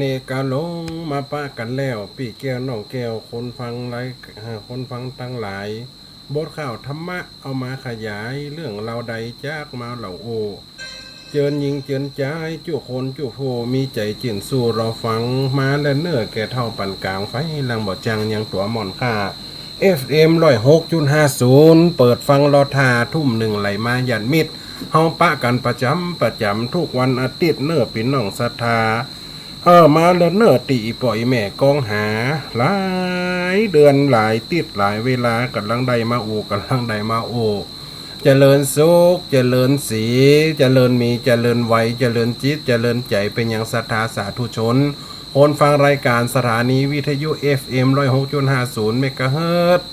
น่ห์กาหลงมาปะกันแล้วพี่แก้วน้องแก้วคนฟังคนฟังตั้งหลายบทข่าวธรรมะเอามาขยายเรื่องเราใดจากมาเหล่าโอเจิญยิงเจิญใจจุคนจุโพมีใจจินสู่เราฟังมาและเนื้อแก่เท่าปันกลางไฟลังบ่จังยังตัวหมอนค่า FM 106.50 เปิดฟังรอทาทุ่มหนึ่งไหลมายันมิดเฮาปะกันประจำทุกวันอาทิตย์เนื้อปินน้องศรัทธามาแล้วเนื้อตีปล่อยแม่กองหาหลายเดือนหลายติดหลายเวลากำลังใดมาโอกำลังใดมาโอเจริญสุขเจริญสีเจริญมีเจริญไวเจริญจิตเจริญใจเป็นอย่างศรัทธาสาธุชนคนฟังรายการสถานีวิทยุ FM 106.50 เมกะเฮิรตซ์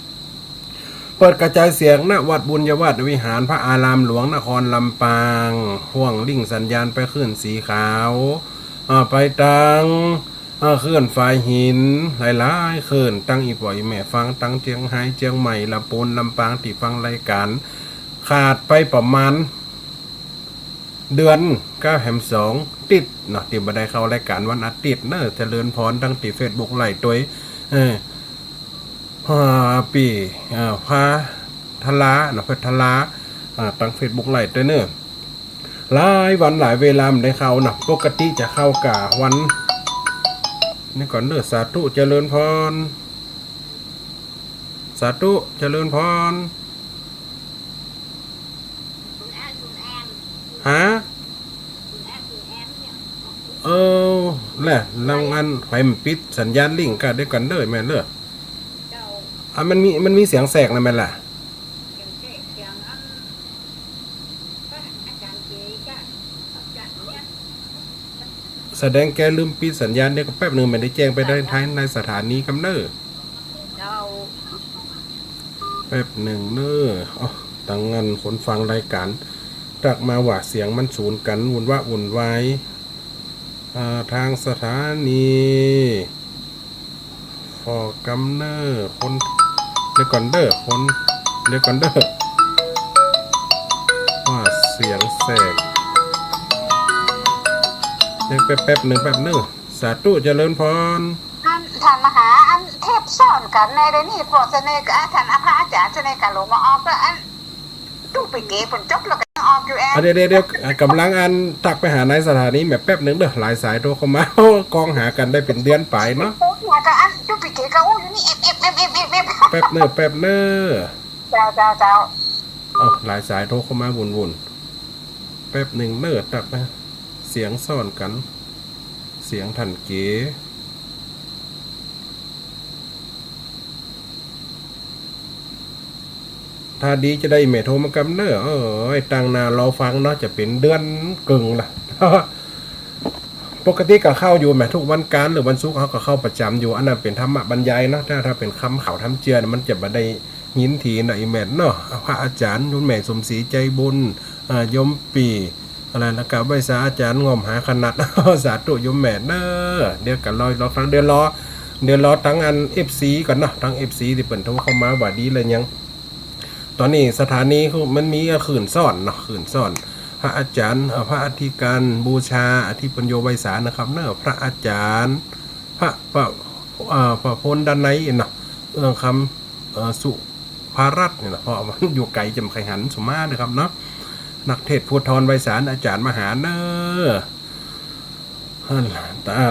เปิดกระจายเสียงณวัดบุญยวาสวิหารพระอารามหลวงนครลำปางห่วงลิ่งสัญญาณไปขึ้นสีขาวไปตังเคลื่อนไฟหินหลายๆเคลื่อนตั้งอีปล่อยแม่ฟังตั้งเจียงไฮ้เจียงใหม่ลำปูนลำปางที่ฟังรายการขาดไปประมาณเดือน9 แหม 2ติดเนาะที่บันไดเข้ารายการวันอาทิตย์เนอะเจริญพรตั้งที่ Facebook ไล่ตัวปีพาทลาเนาะเพชรทลาตั้ง Facebook ไล่ตัวเนอะหลายวันหลายเวลาได้เข้าเนาะปกติจะเข้ากะวันนี่ก่อนเด้อสาธุเจริญพรสาธุเจริญพรฮะแหละรางวัลไฟมันปิดสัญญาณลิงก์กันได้กันเด้อแม่เด้อมันมีเสียงแสกนะแม่ล่ะแสดงแกลืมปิดสัญญาณเดี๋ยวก็แป๊บนึงไม่ได้แจ้งไปได้ท้ายในสถานีกำเนิดแป๊บหนึ่งเน้อตั้งงานคนฟังรายการตักมาว่าเสียงมันสูญกันวุ่นวายทางสถานีฟอกำเนิดคนเดี๋ยวก่อนเด้อว่าเสียงแสกแป๊บหนึ่งสาธุเจริญพรท่านมหาอันเทพสอนกันในเดนี่พวกเสน่ห์กับท่านพระอาจารย์เสน่ห์กับหลวงมาออกแล้วอันตู้ไปเก๋ผลจบแล้วก็ออกอยู่เดี๋ยวกำลังอันตักไปหาในสถานีแบบแป๊บหนึ่งเด้อหลายสายโทรเข้ามากองหากันได้เป็นเดือนไปเนาะก็อันตู้ไปเก๋ก็อู้อยู่นี่แป๊บเน้อเจ้าหลายสายโทรเข้ามาวุ่นแป๊บหนึ่งเน้อตักนะเสียงซ่อนกันเสียงทันเก๋ถ้าดีจะได้เมโทรมากำเนอตังนารอฟังเนาะจะเป็นเดือนกึ่งล่ะปกติก็เข้าอยู่แม้ทุกวันการหรือวันศุกร์เขาก็เข้าประจำอยู่อันนั้นเป็นธรรมะบรรยายเนาะถ้าเป็นคำข่าวทำเจือมันจะมาได้ยินทีหน่อยแม่เนาะพระอาจารย์นุ่นแม่สมศรีใจบุญยมปีอะไรนะกับใบสาอาจารย์งอมหาขนาดสาธุยมแม่เนอเดี๋ยวกันรอฟังเดี๋ยวรอทั้งอัน FC ก่อนเนาะทั้ง FC ที่เปิดโทรเข้ามาว่าดีเลยยังตอนนี้สถานีมันมีขื่นซ่อนเนาะขื่นซ่อนพระอาจารย์พระอธิการบูชาอธิปัญโยไวสารนะครับเนอะพระอาจารย์พระพลด้านในเนาะคำสุภารัตน์เนี่ยนะเพราะมันอยู่ไกลจำไขหันสมานะครับเนาะนักเทศพุทธรไวสารอาจารย์มหาเนอ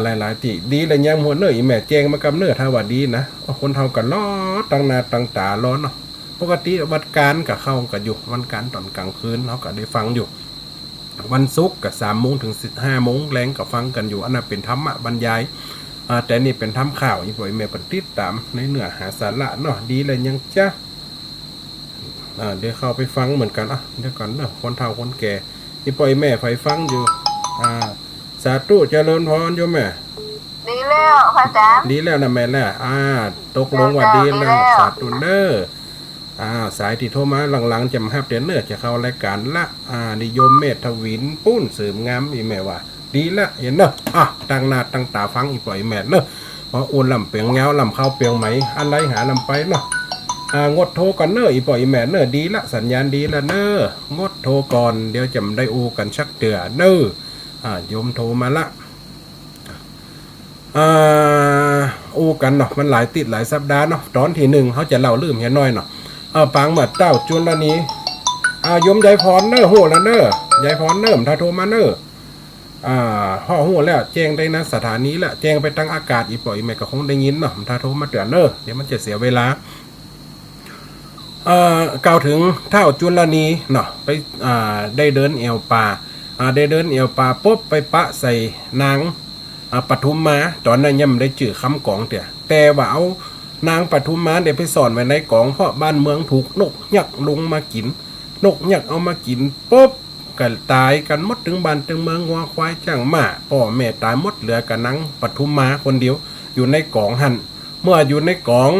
หลายที่ดีเลยยังหัวเนออีแม่แจ้งมากำเนอถ้าว่าดีนะคนเท่ากันล้อตั้งนาตั้งตาล้อเนาะปกติวันการกับเข้ากันอยู่วันการตอนกลางคืนเขาก็ได้ฟังอยู่วันศุกร์กับ3 โมงถึง15 โมงแรงกับฟังกันอยู่อันนั้นเป็นธรรมะบรรยายแต่นี่เป็นทำข่าวอีกบ่อยแม่ปฏิติตามในเนื้อหาสาระเนาะดีเลยยังจ้าเดี๋ยวเข้าไปฟังเหมือนกันเดี๋ยวก่อนเนาะคนเฒ่าคนแก่อีปล่อยแม่ไฟฟังอยู่สาธุเจริญพรโยมแม่ดีแล้วพระอาจารย์ดีแล้วนะแม่แล้วตกลงว่าดีแล้วสาธุเนอสายที่โทรมาหลังๆจะมาฮับเดือนเนื้อจะเข้ารายการละนิยมเมธวินปุ้นเสริมงามอีแม่ว่าดีละเห็นเนอะตั้งหน้าตั้งตาฟังอีปล่อยแม่เนอะเพราะอุ่นลำเปียงเงาลำเข้าเปียงไหมอะไรหาลำไปเนาะงดโทรก่อนเนอะอีปล่อยแม่เนอะดีละสัญญาณดีละเนอะงดโทรก่อนเดี๋ยวจะได้อูกันชักเตือเนอะโยมโทรมาละ อ่อู้กันเนาะมันหลายติดหลายสัปดาห์เนาะตอนที่หนึ่งเขาจะเล่าลืมเห็นน้อยเนาะปังเหมือนเต้าจุลนี้ยมยายพรเนอโหแล้วเนอยายพรเนิ่มถ้าโทรมาเนอห่อหัวแล้วแจ้งได้นะสถานีละแจ้งไปตั้งอากาศอีปล่อยแม่ก็คงได้ยินเนาะถ้าโทรมาเตือนเนอเดี๋ยวมันจะเสียเวลากล่าวถึงเท่าจุลนีเนาะไปได้เดินเอวป่าได้เดินเอวป่าปุ๊บไปปะใส่นางปทุมมาตอนนั้นยังไม่ได้จื่อคำกองแต่ว่าเอานางปทุมมาเดี๋ยวไปสอนไว้ในกองเพราะบ้านเมืองถูกนกยักษ์ลงมากินนกยักษ์เอามากินปุ๊บกันตายกันหมดถึงบ้านถึงเมืองวัวควายจ้างมาพ่อแม่ตายหมดเหลือกับนางปทุมมาคนเดียวอยู่ในกองหันเมื่ออยู่ในกอง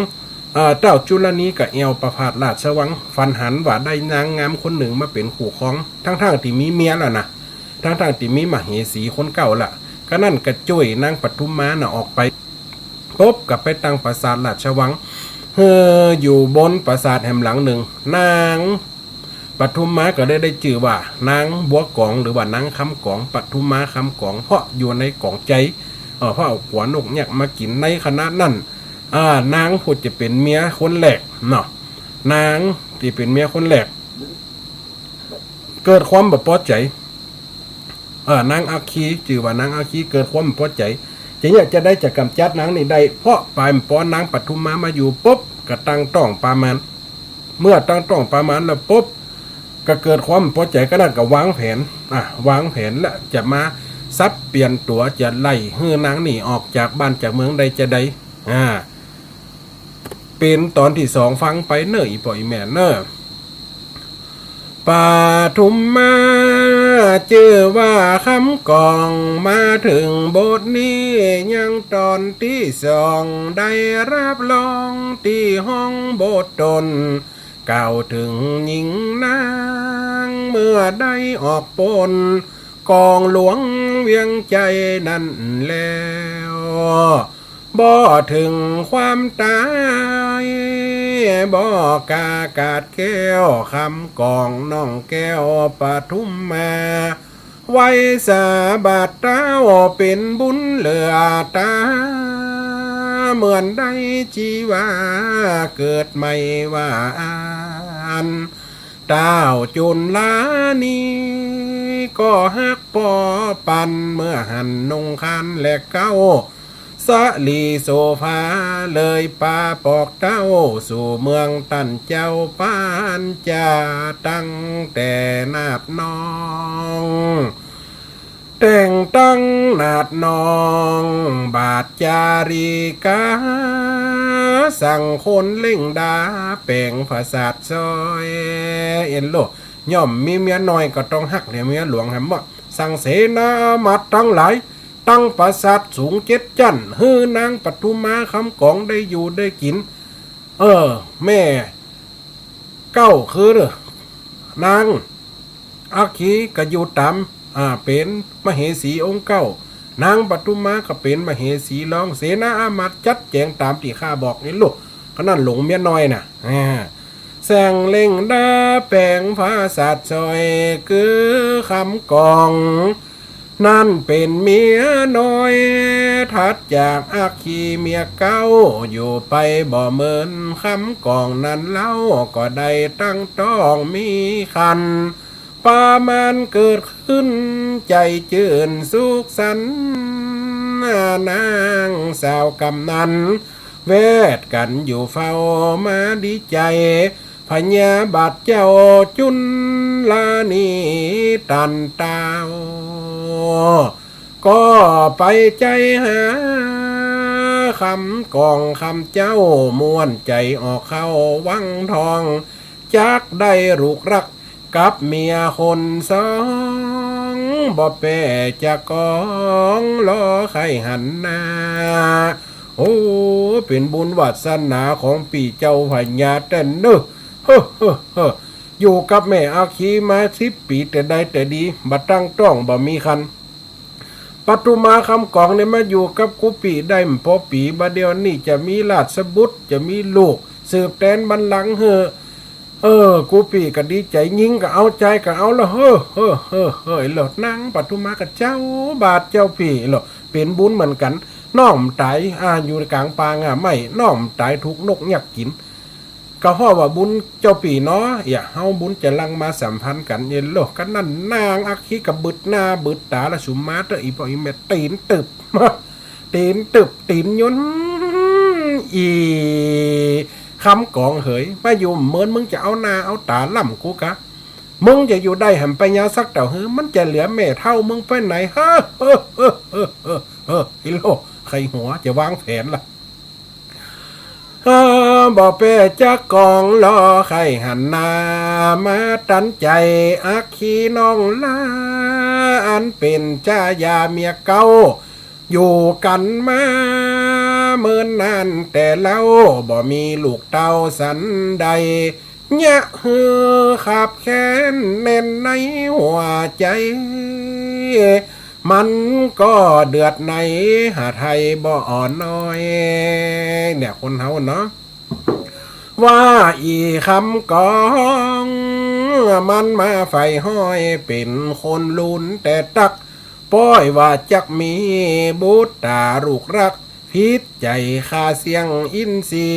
เจ้าจุลนีกับเอวประพาสราชวังฟันหันว่าได้นางงามคนหนึ่งมาเป็นคู่ครองทั้งที่มีเมียแล้วนะทั้งที่มีมเหสีคนเก่าละก็นั่นกระจุยนางปทุมมาน่ะออกไปพบกับไปตั้งปราสาทราชวังอยู่บนปราสาทแห่งหลังหนึ่งนางปทุมมาก็ได้ชื่อว่านางบัวกองหรือว่านางคำกองปทุมมาคำกองเพราะอยู่ในกองใจเพราะเอาหัวนกเนี่ยมากินในคณะนั่นนางพูดจะเป็นเมียคนแรกเนาะนางที่เป็นเมียคนแรกเกิดความแบบพอใจนางอาคีชื่อว่านางอาคีเกิดความพอใจจะอยากจะได้กำจัดนางนี่ได้เพราะปลายป้อนนางปทุมมาอยู่ปุ๊บก็ตั้งต้องประมาณเมื่อตั้งต้องประมาณแล้วปุ๊บก็เกิดความพอใจก็นั่นก็วางแผนวางแผนแล้วจะมาซับเปลี่ยนตัวจะไล่ให้นางนี่ออกจากบ้านจากเมืองใดจะใดเป็นตอนที่สองฟังไปเนออีปอยแม่เนอปทุมมาเจอว่าคำกองมาถึงบทนี้ยังตอนที่สองได้รับรองที่ห้องบทตนกล่าวถึงหญิงนางเมื่อได้ออกปนกองหลวงเวียงใจนั่นแล้วบ่ถึงความตายบ่กากาดแก้วคำกองน้องแก้วปทุมมาไว้สาบาทเต้าเป็นบุญเหลือตาเหมือนได้ชีวาเกิดไม่ว่าอันเต้าจุนลานีก็ฮักปอปันเมื่อหันนงคันและเก้าสลีโซฟาเลยปาปอกเต้าสู่เมืองตันเจ้าปานจะตั้งแต่นาบน้องแต่งตั้งนาดนองบาทจาริกาสั่งคนเล่งดาแป่งภาษาซอยเอ็นโลย่อมมีเมียน้อยก็ต้องหักเดี๋ยวเมียหลวงแฮมว่าสั่งเสนามาตั้งหลายตั้งปราสาทสูง7 จั่นฮือนางปทุมมาคำกองได้อยู่ได้กินแม่เก้าคือนางอาคีก็อยู่ตามเป็นมเหสีองค์เก้านางปทุมมาก็เป็นมเหสีรองเสนาอามาตย์จัดแจงตามที่ข้าบอกนี่ลูกก็นั่นหลงเมียน้อยน่ะแสงเล่งดาแปลงภาษาซอยคือคำกองนั่นเป็นเมียน้อยถัดจากอาคีเมียเก้าอยู่ไปบ่เหมือนคำกองนั้นเล่าก็ได้ตั้งต้องมีคันประมาณเกิดขึ้นใจจื่นสุขสันต์นางสาวกำนันเวทกันอยู่เฝ้ามาดีใจพญาบาทเจ้าจุนลานีตันตาวก็ไปใจหาคำกองคำเจ้าม้วนใจออกเข้าวังทองจักได้ลูกรักกับเมียคนสองบ่แปรจะกองล้อไข่หันหน้าโอ้เป็นบุญวาสนาของปีเจ้าพญาแต่เนอะอยู่กับแม่อาคีมา10 ปีแต่ได้แต่ดีบัดตั้งต้องบ่มีคันปทุมมาคำกองเนี่ยมาอยู่กับกุปีได้พอปีบัดเดียวนี่จะมีราชบุตรจะมีลูกสืบแทนบัลลังก์กูปีก็ดีใจยิงก็เอาใจก็เอาละหลดนั่งปทุมมากับเจ้าบาทเจ้าปีหลดเป็นบุญเหมือนกัน น้อมตายอยู่ในกลางปางไม่น้อมตายถูกนกยักกินก็เพราะว่าบุญเจ้าปีเนาะอย่าเฮาบุญจะลังมาสัมพันธ์กันเย็นโลกกันนั่นนางอักขีกับบึดหน้าบึดตาละสุมาเตออีปออีเมตีนตึบตีนตึบตีนยนอีคำกองเหยมาอยู่เหมือนมึงจะเอาหน้าเอาตาล่ำกูกะมึงจะอยู่ได้หันไปยาสักเต่ามันจะเหลือแม่เท่ามึงไปไหนฮิโลใครหัวจะวางแผนล่ะบ่เป้จะกองรอใครหันหน้ามาตันใจอักขีน้องลาอันเป็นจ้ายาเมียเก่าอยู่กันมาเมินนานแต่เล่าบ่มีลูกเต้าสันใดเนี่ยฮือขับแค้นแน่นในหัวใจมันก็เดือดในหาไทยบ่อ่อนน้อยเนี่ยคนเฮาเนาะว่าอีคำกองมันมาไฟห้อยเป็นคนลุนแต่ตักป้อยว่าจักมีบุตรตาลูกรักพิษใจคาเสียงอินทรี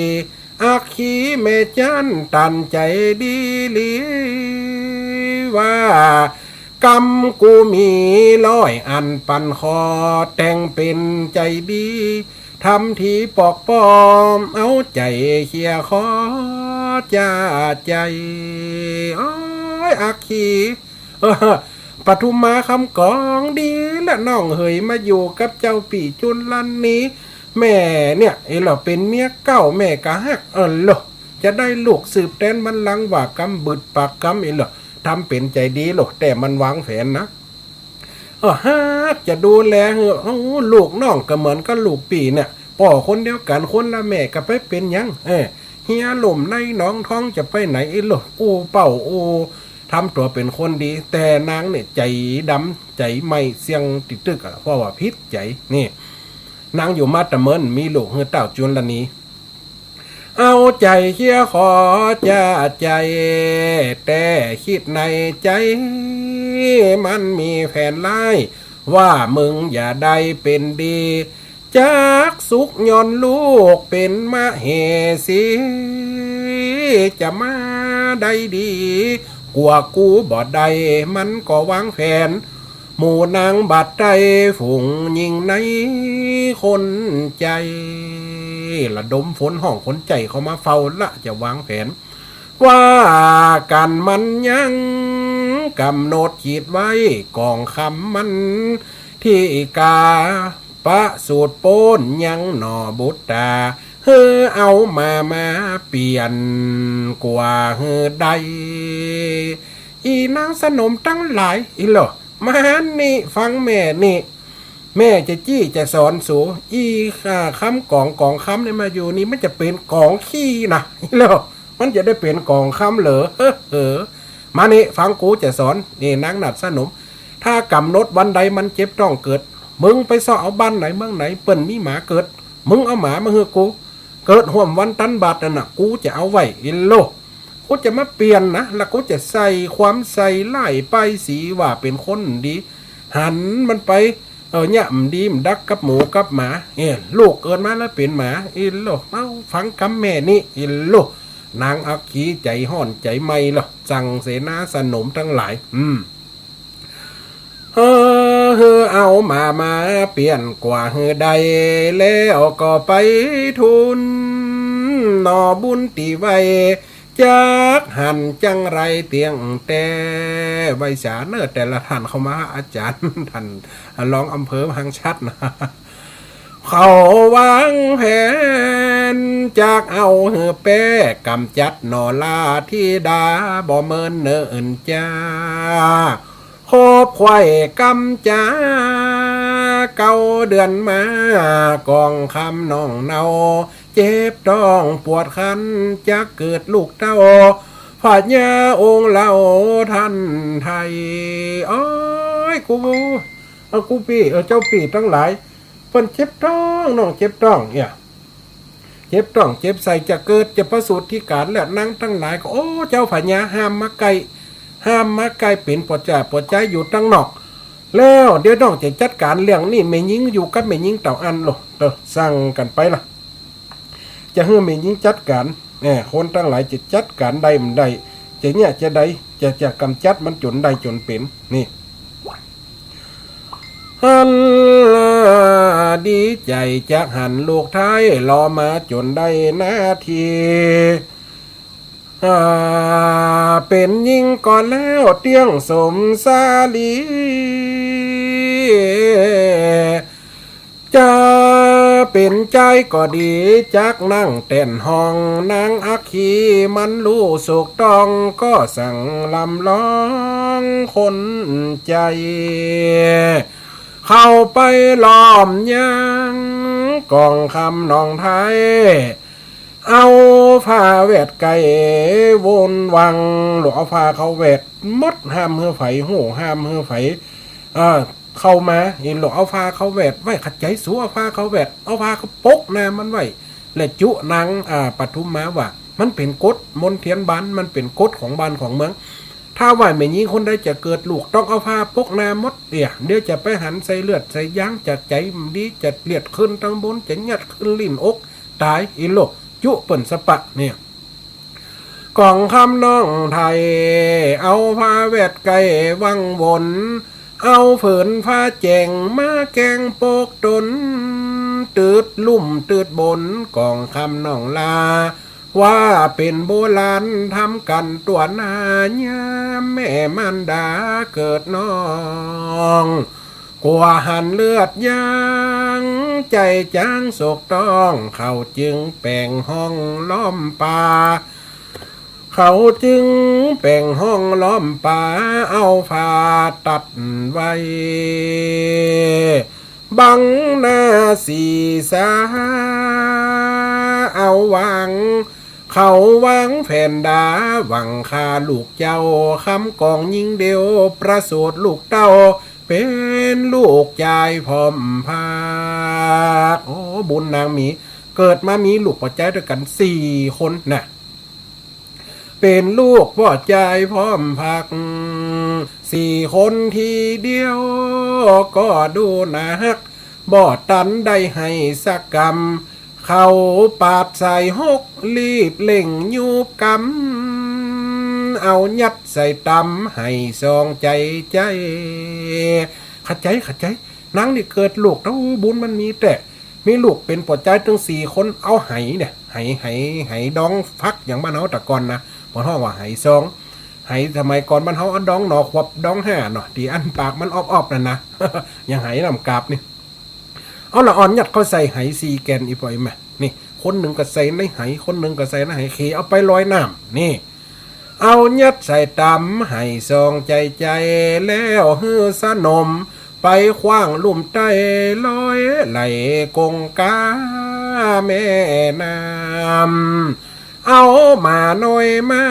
อักขีเมจันตันใจดีลีว่ากำกูมีร้อยอันปันคอแต่งเป็นใจดีทำทีปอกปอมเอาใจเคียคอจ้าใจโอ้ยอักขีปทุมมาคำกองดีและน้องเหยมาอยู่กับเจ้าปีจุนลันนี้แม่เนี่ยไอ้เราเป็นเมียเก้าแม่กะฮักหรอจะได้ลูกสืบแทนมันลังว่ากำบึดปากกำไอ้หรอทำเป็นใจดีหรอกแต่มันวางแผนนะฮักจะดูแลลูกน้องก็เหมือนกับลูกปีเนี่ยป่อคนเดียวกันคนละแม่ก็ไปเป็นยังเฮียหล่มในน้องท้องจะไปไหนไอ้หรอโอ้เป่าโอ้ทำตัวเป็นคนดีแต่นางเนี่ยใจดำใจไม่เสียงติดตึกเพราะว่าพิษใจนี่นางอยู่มาตะเมินมีลูกเฮือเต่าจุนละนี้เอาใจเคียขอจะใจแต่คิดในใจมันมีแผนไล่ว่ามึงอย่าได้เป็นดีจากสุขย้อนลูกเป็นมะเหสีจะมาได้ดีกว่ากูบ่ได้มันก็วางแผนหมู่นางบัดใจฝูงยิงในคนใจระดมฝนห้องคนใจเขามาเฝ้าละจะวางแผนว่ากันมันยังกำหนดขีดไว้กองคำมันที่กาปะสูตรโป้นยังหนอบุตตาเอามาเปลี่ยนกว่าใดอีนางสนมตั้งหลายอีหรอมานี่ฟังแม่นี่แม่จะจี้จะสอนสูอีคำกองคำเนี่ยมาอยู่นี่มันจะเป็นกองขี้นะอีหรอมันจะได้เป็นกองคำเหรอมานี่ฟังกูจะสอนนี่นางหนัดสนมถ้ากำหนดวันใดมันเจ็บต้องเกิดมึงไปซ่อเอาบ้านไหนเมืองไหนเปิ้นมีหมาเกิดมึงเอาหมามาเฮือกูเกิดห่วมวันตันบาทน่ะกูจะเอาไว้อินโลกูจะมาเปลี่ยนนะแล้วกูจะใส่ความใส่ไล่ไปสีว่าเป็นคนดีหันมันไปเนี่ยมดีมดักกับหมูกับหมาลูกเกิดมาแล้วเป็นหมาอินโลเอาฟังคำแม่นี่อินโลนางอักขีใจห่อนใจไม่หรอสั่งเสนาสนมทั้งหลายเอามาเปลี่ยนกว่าใดแล้วก็ไปทุนนอบุญตีไว้จากหันจังไรเตียงแต่ใบสาเนอแต่ละท่านเข้ามาอาจารย์ท่านรองอำเภอหังชัดนะเขาวางแผนจากเอาแป้กำจัดนอลาที่ดาบ่เมินเนินจ้าโคบควายกำจ้าเก้าเดือนมากองคำน้องเนาเจ็บต้องปวดคันจะเกิดลูกเต้าพาญาองค์เล่าท่านไทยโอ้ยกูพี่เจ้าปีทั้งหลายเพิ่นเจ็บท้องน้องเจ็บท้องเนี่ยเจ็บท้องเจ็บใส่จะเกิดจะประสูติที่การและนั่งทั้งหลายก็โอ้เจ้าพาญาห้ามมาไกลเป็นปอดใจอยู่ตั้งนอก แล้วเดี๋ยวน้องจะจัดการเรื่องนี่แม่ยิงอยู่กับแม่ยิงเต่าอันหรอสั่งกันไปล่ะจะให้แม่ยิงจัดการคนทั้งหลายจะจัดการได้มันได้จะเนี่ยจะได้จะกำจัดมันจนได้จนเป็นนี่ฮันดีใจจากหันลูกท้ายรอมาจนได้นาทีเป็นยิ่งก่อนแล้วเตี้ยงสมสาลีจะเป็นใจก็ดีจักนั่งเต้นห้องนางอักขีมันรู้สุกต้องก็สั่งลำร้องคนใจ เข้าไปล้อมยังกองคำนองไทยเอาผ้าเวทไก่วนวังหรือเอาผ้าเขาเวทมดห้ามเหือไฟหูห้ามเหือไฟเข้ามาเห็นหรือเอาผ้าเขาเวทไว้ขัดใจสูเอาผ้าเขาเวทเอาผ้าเขาปกนะมันไว้และจุนางปทุมมาว่ามันเป็นกฎมนเทียนบ้านมันเป็นกฎของบ้านของเมืองถ้าว่าแม่ยิงคนใดจะเกิดลูกต้องเอาผ้าปกนามดเดี๋ยวจะไปหันใส่เลือดใส่ย่างจะใจดีจะเลียดขึ้นทั้งบนจะยัดขึ้นลิ้นอกตายอีโลกจุเปิ่นสปะเนี่ยกองคำน้องไทยเอาผ้าแวดไก่วังวนเอาฝืนผ้าแจงมาแกงโปกตนตืดลุ่มตืดบนกองคำน้องลาว่าเป็นโบราณทำกันตัวนาญาแม่มันดาเกิดน้องกว่าหันเลือดยางใจจางโศกต้องเขาจึงแป่งห้องล้อมป่าเขาจึงแป่งห้องล้อมป่าเอาผ้าตัดไว้บังหน้าสีสาเอาวางเขาวังแผ่นดาหวังคาลูกเจ้าคำกองยิงเดียวประสูติลูกเต้าเป็นลูกชายพร้อมพาโอ้บุญนางมีเกิดมามีลูกพ่อใจด้วยกัน4 คนนะเป็นลูกพ่อใจพร้อมพัก4 คนทีเดียวก็ดูนะฮักบ่ตันได้ให้สักกรรมเขาปาดใส่หกรีบเล่งยูบกำเอายัดใส่ตำให้ซองใจขัดใจนางนี่เกิดลูกเต้าบุญมันมีแต่มีลูกเป็นปอดใจถึง4 คนเอาไหเนี่ยไหดองฟักอย่างบ้านเฮาแต่ก่อนนะบ่ฮ้อว่าไหซองไหสมัยก่อนบ้านเฮาอันดองหนอขวบดอง5เนาะที่อันปากมันออบๆนั่นนะอย่างไหนำกาบนี่เอาละอ่อนยัดเขาใส่ไห4 แกนอีปล่อยมานี่คนหนึ่งก็ใส่ในไหคนหนึ่งก็ใส่ในไหเขเอาไปลอยน้ำนี่เอายัดใส่ตำให้ซองใจแล้วฮือสนมไปคว้างลุ่มใต้ลอยไหลกงกาแม่น้ำเอามาหน่อยมา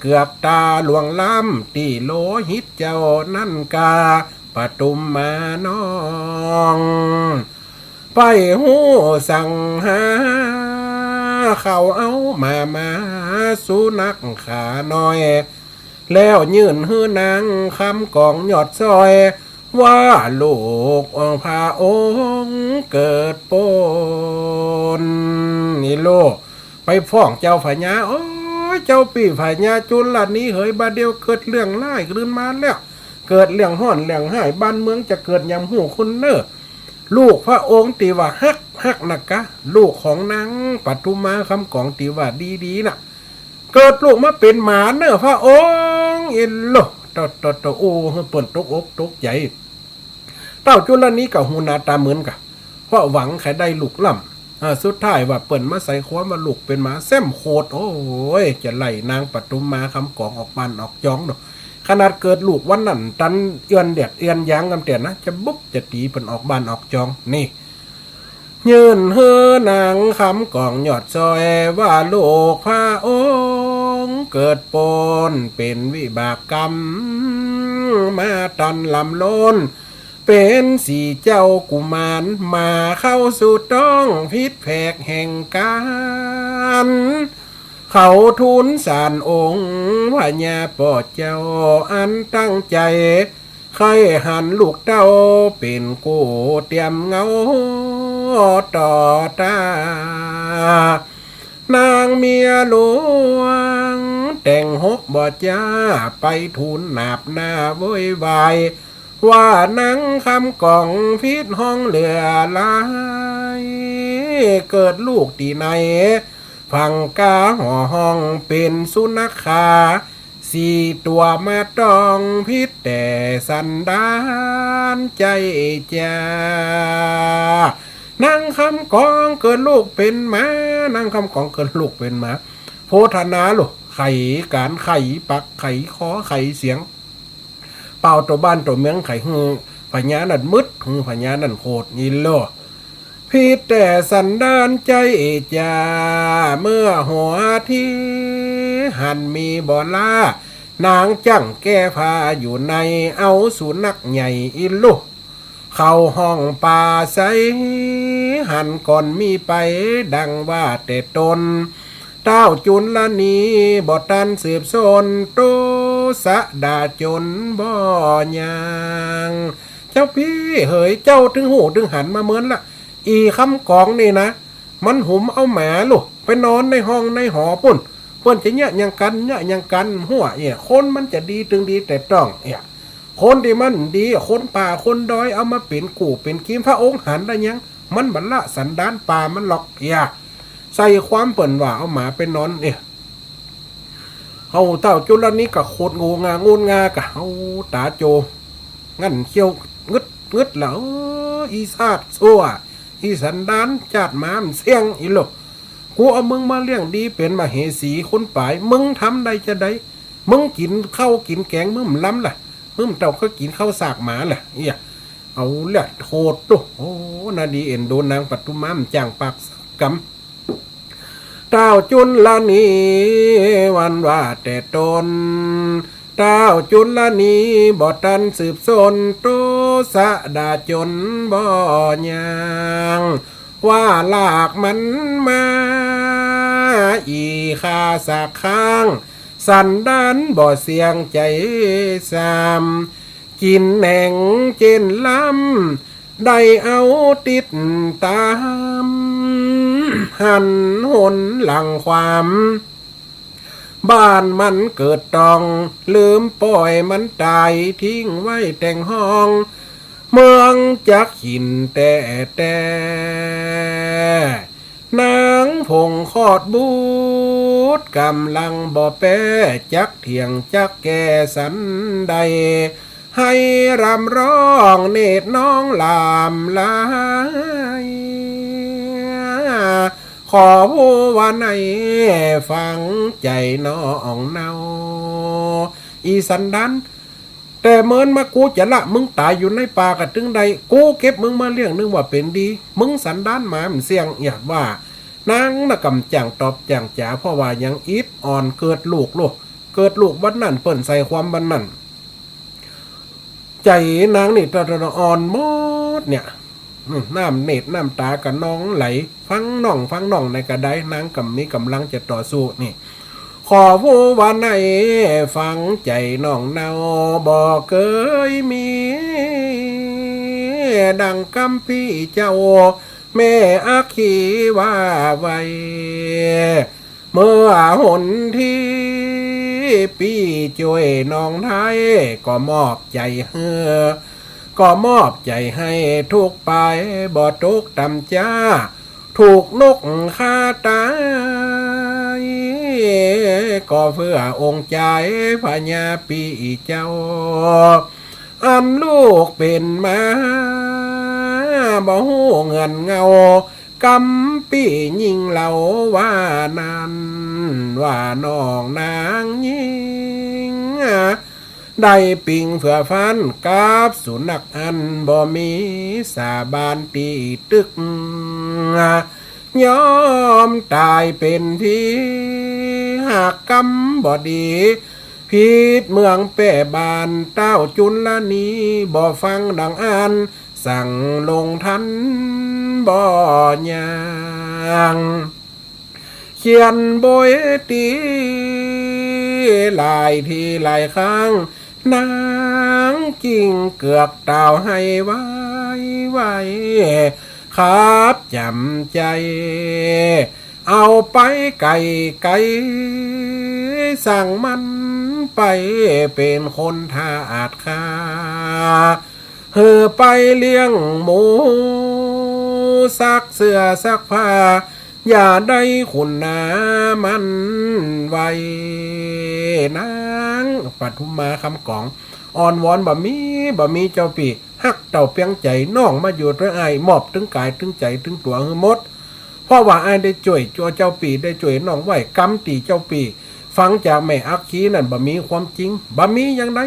เกือบตาหลวงล้ำตีโลหิตเจ้านั่นกาปทุมมาน้องไปหูสั่งหาเขาเอามาสุนักขาน้อยแล้วยื่นหื้อนางคำกองหยอดซอยว่าลูกพระองค์เกิดปนนี่โลกไปฟ้องเจ้าพญาโอ้ยเจ้าปีพญาจุลนี้เฮยบาเดียวเกิดเรื่องร้ายขึ้นมาแล้วเกิดเรื่องห้อนเรื่องหายบ้านเมืองจะเกิดยำหูคุณเนอลูกพระองค์ตีว่าฮักนะกะลูกของนางปทุมมาคำกองตีว่าดีน่ะเกิดลูกมาเป็นหมาเนอพระองค์เอ็นโลตโอ้เปิ่นตกอกตกใจเต้าจุลนี้กับหูนาตาเหมือนกะเพราะหวังแค่ได้ลูกล่ำสุดท้ายว่าเปิ่นมาใส่ความว่าลูกเป็นหมาแซมโคตรโอ้ยจะไล่นางปทุมมาคำกองออกบ้านออกจ้องเนาะขนาดเกิดลูกวันนั้นตันเอื้อนเด็ดเอื้อนยางกันเตียนนะจะบุ๊บจะตีเป็นออกบ้านออกจองนี่ยืนเฮือนางคำกองหยอดซอยว่าลูกพระองค์เกิดปนเป็นวิบากกรรมมาตันลำล้นเป็น4 เจ้ากุมารมาเข้าสู่ต้องพิษแผกแห่งการเขาทูลสารองค์พญาปอดเจ้าอันตั้งใจ ใครหันลูกเต้าเป็นกูเตรียมเงาต่อตานางเมียหลวงแต่งหกบ่จ้าไปทูลหนาบหน้าโวยวายว่านังคำกล่องพิษห้องเหลือลายเกิดลูกที่ไหนฟังกาห่อห้องเป็นสุนัขขาสี่ตัวมาต้องพิษแต่สันดานใจจ้านางคำกองเกิดลูกเป็นหมานางคำกองเกิดลูกเป็นหมาโพธนาลูกไข่การไข่ปักไข่คอไข่เสียงเป่าตัวบ้านตัวเมืองไข่หือพญานั่นมืดหือพญานั่นโคตรยินโลพี่แต่สันดานใจจ้าเมื่อหัวที่หันมีบ่ลานางจั่งแก้ผ้าอยู่ในเอาสุนัขใหญ่อิลูเข้าห้องป่าใสหันก่อนมีไปดังว่าแต่ตนเต้าจุนละนี้บ่ตันสืบสนโตสะดาจนบ่ยางเจ้าพี่เหยเจ้าถึงหูถึงหันมาเหมือนละอีคำกองนี่นะมันหุมเอาหมาลูกไปนอนในห้องในหอปุ่นเปิ้นจะเนี่ยยังกันหัวคนมันจะดีถึงดีแต่ต้องคนที่มันดีคนป่าคนดอยเอามาเป็นกู่เป็นกิมพระองค์หันได้ยังมันบัลละสันดานป่ามันหลอกใส่ความเปิ่นว่าเอาหมาไปนอนเอาเต้าจุลนี้กับโคตรงงากะเอาตาโจงั้นเขี้ยวงึดแล้วอีซาดซัวอีสันดานจัดมามเสียงอีโลกูเอามึงมาเลี้ยงดีเป็นมาเหสีคนป่ายมึงทำได้จะได้มึงกินข้าวกินแกงมึงล้ำล่ะมึงเต่าก็กินข้าวสากหมาแหละเอาแหละโหดตุโอ้นาดีเอ็นโดนางปัตุมามจางปากกำเต้าจุนละนี้วันว่าแต่ตนเต้าจุนละนี้บ่ตันสืบสนโตสะดาจนบ่ยางว่าลากมันมาอีคาสากข้างสันดานบ่เสียงใจสามกินแหน่งเจนล้ำได้เอาติดตามหันหนหลังความบ้านมันเกิดตองลืมปล่อยมันตายทิ้งไว้แต่งห้องเมืองจักหินแต่นางผงคอดบูดกำลังบ่แป้จักเถียงจักแก่สันใดให้รำร้องเนตรน้องลามลายขอผู้ว่าในฟังใจน้องเนาอีสันดันแต่เมินมากูจะละมึงตายอยู่ในป่ากะถึงใดกูเก็บมึงมาเลี้ยงนึกว่าเป็นดีมึงสันดานหมามันเสียงอยากว่านางน่ะกำจังตอบจังจ๋าเพราะว่ายังอีฟอ่อนเกิดลูกวันนั้นเปิ่นใส่ความวันนั้นใจนางนี่ตะอ่อนหมดเนี่ยน้ำเนตรน้ำตากับน้องไหลฟังน้องในกระไดนางกำมีกำลังจะต่อสู้นี่ขอผู้วันไหนฟังใจน้องเนาบ่เคยมีดังกำพี่เจ้าแม่อาคีว่าไว้เมื่อหนที่พี่ช่วยน้องไทยก็มอบใจให้ทุกไปบ่ทุกตำจ้าถูกนกฆ่าตายก็เพื่อองค์ใจพญาปีเจ้าอันลูกเป็นมาบ่ฮู้เงินเงากำปียิงเหล่าว่านั้นว่าน้องนางยิงได้ปิงเผื่อฟันกับสุนัขอันบ่มีสาบานตีตึกยอมตายเป็นพี่หากกำบ่ดีพิษเมืองแป้บานเต้าจุลนี้บ่ฟังดังอันสั่งลงทันบ่ยางเขียนโบยตีหลายทีหลายครั้งนาง กิ่งเกือกดาวให้ไว้ไว้ครับจำใจเอาไปไก่ไก่สั่งมันไปเป็นคนทาอาดคาเฮือไปเลี้ยงหมูซักเสื้อซักผ้าอย่าได้ขุนนามันไว้นางปัทุมมาคำกองอ่อนวอนบ่มีเจ้าปีฮักเต่าเปียงใจน้องมาอยู่ด้วยไอ้มอบถึงกายถึงใจถึงตัวหมดเพราะว่าไอ้ได้จ่วยจัวเจ้าปีได้จ่วยน้องไว้กำตีเจ้าปีฟังจากแม่อักขีนั่นบ่มีความจริงบ่มียังไง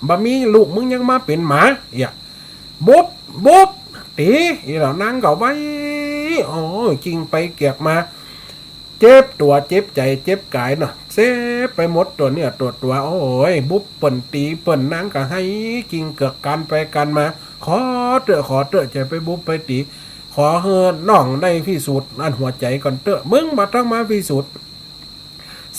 บ่มีลูกมึงยังมาเป็นหมาบุ๊บตีอีเหล่านางก็ไว้โอ้จริงไปเกียกมาเจ็บตัวเจ็บใจเจ็บกายเนาะเซไปหมดตัวเนี่ยตัวโอ้ยบุ๊บเปิ่นตีเปิ่นนางก็ให้กิงเกือกกันไปกันมาขอเตอะจะไปบุ๊บไปตีขอเฮือน้องได้พิสูจน์อันหัวใจก่อนเตอะมึงมาต้องมาพิสูจน์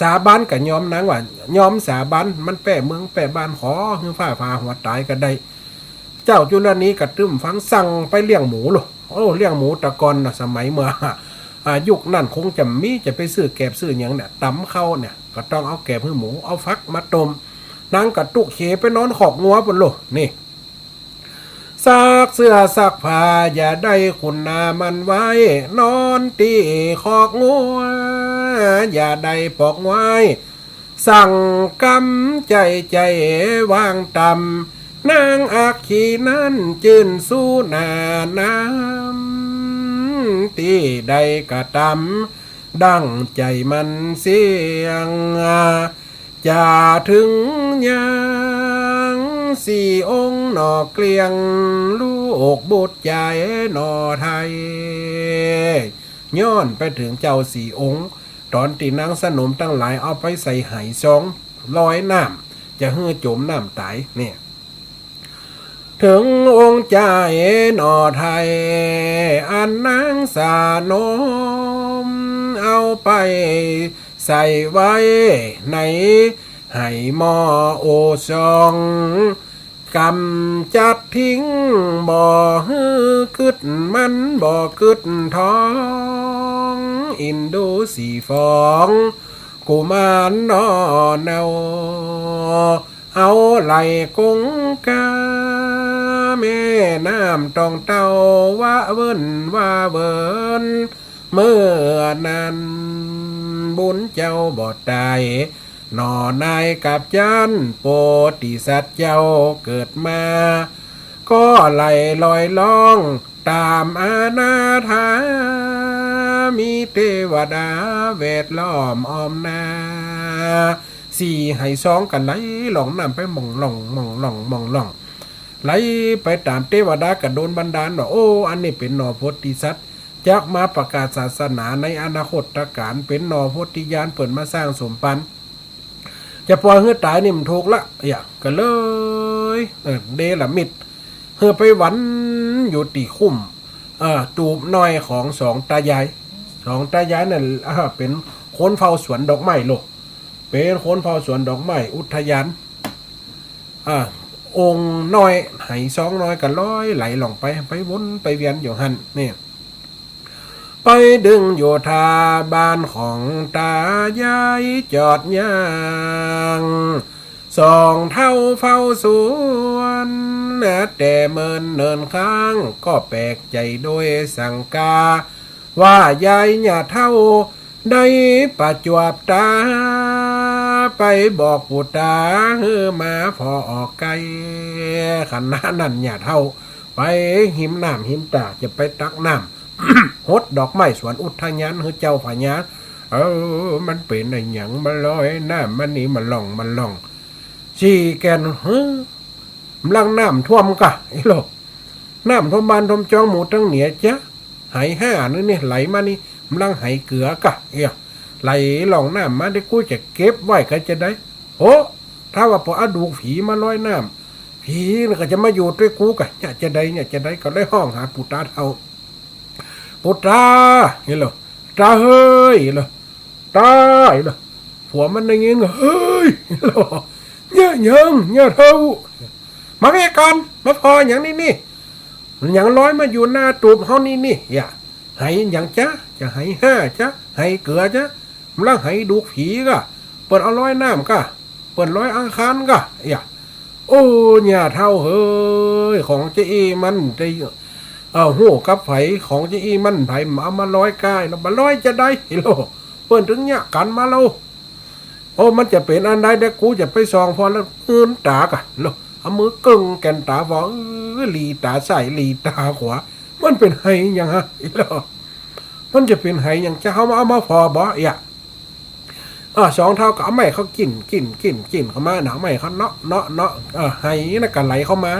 สาบานกับยอมนางว่ายอมสาบานมันแป้เมืองแป้บ้านขอเฮือฟ้าผ่าหัวตายก็ได้เจ้าจุลนี้กระตึ้มฟังสั่งไปเลี้ยงหมูหรอเลี้ยงหมูตะกอนนะสมัยเมื่อยุคนั่นคงจะไปซื้อแกบซื้ออย่างเนี่ยตำเข้าเนี่ยก็ต้องเอาแกบให้หมูเอาฟักมาต้มนางกระตุกเขไปนอนขอกงัวบนโลนี่ซักเสื้อซักผ้าอย่าได้ขุนนามันไว้นอนตีขอกงัวอย่าได้ปอกไว้สั่งกำใจวางต่ำนางอักขีนั้นจืนสู้หน้าน้ำตีใดกระตำดังใจมันเสียงจะถึงยังสี่องค์หนอเกลียงลูกบุตรใหญ่หนอไทยย้อนไปถึงเจ้าสี่องค์ตอนตีนางสนมตั้งหลายเอาไปใส่ไหซองลอยน้ำจะเฮือจมน้ำตายเนี่ยถึงองค์ใจหนอไทยอันนางสานมเอาไปใส่ไว้ในให้หม้อโอซองกำจัดทิ้งบ่ฮือกึดมันบ่กึดท้องอินดูสีฟองกุมารนอเนาเอาไหลกงกาแม่น้ำตองเต้าว่าเวินเมื่อนั้นบุญเจ้าบ่ตายนอนายกับจันโปติสัตว์เจ้าเกิดมาก็ไหลลอยล่องตามอาณาถามีเทวดาเวทล้อมอ้อมนาสี่ให้สองกันไหลหลงน้ำไปมองหลงไหลไปตามเทวดากันโดนบันดาลว่าโอ้อันนี้เป็นนอโพธิสัตว์จักมาประกาศศาสนาในอนาคตการเป็นนอโพธิญาณเปิดมาสร้างสมปันจะปล่อยเฮือตายนี่มันถูกละก็เลยเดละมิดเฮือไปหวันอยู่ตีคุ้มตูบน้อยของสองตายายนั่นเป็นคนเฝ้าสวนดอกไม้โลกเป็นคนเฝ้าสวนดอกไม้อุทยานองค์น้อยไหสองน้อยกันร้อยไหลหล่องไปวนไปเวียนอยู่หันนี่ไปดึงโยธาบ้านของตายายจอดย่างสองเท่าเฝ้าสวนแต่เมินเนินข้างก็แปลกใจโดยสังกาว่ายายอย่าเท่าได้ประจวบตาไปบอกปุตตามาพอออกไกลขันนั่นอย่าเท่าไปหิมน้ำหิมตาจะไปตักน้ำ ฮดดอกไม้สวนอุทยานเจ้าพญามันเป็นอะไรหยังมันลอยน้ำมันนี่มันหล่องชีแกนลังน้ำท่วมกะไอ้โลกน้ำท่วมบ้านท่วมจองหมูทั้งเหนียจ้ะไหห้านี่ไหลมานี่ลังไหเกลือกะไหลหล่องน้ำมาได้กูจะเก็บไว้ก็จะได้โอ้ถ้าว่าพอเอาดูผีมาลอยน้ำผีก็จะมาอยู่ด้วยกูกะเนี่ยจะได้ก็เลยห้องหาปุตตาเท่าปุตตาเห็นหรอตาเฮ้ยเหรอตาเหรอผัวมันได้ยินเฮ้ยเหรอเนี่ยเท่า มาแม่ก่อนมาพออย่างนี้นี่อย่างร้อยมาอยู่หน้าตูบเฮานี่อย่าให้อย่างจ้ะจะให้5จ้ะให้เกลือจ้ะมันแล้วให้ดูผีก็เปิดเอาร้อยน้ำก็เปิดร้อยอังคารก็อย่าโอ้เนี่ยเท่าเฮ้ยของเจอีมันจะหูกับไผของเจอีมันไผเอามาร้อยกายแล้วมาร้อยจะได้โลเปิดถึงเนี่ยกันมาเราโอ้มันจะเป็นอันใดเด็กกูจะไปซองพอแล้วตากะโลเอามือกึ่งแกนตาบอกหลีตาใส่หลีตาขวามันเป็นไห้ยังฮะโลมันจะเป็นไห้ยังจะเอามาพอบ่สองเท่ากับไม้เขากินเข้ามาหนาไม้เขาเนาะไห้น่ะกันไหลเข้ามา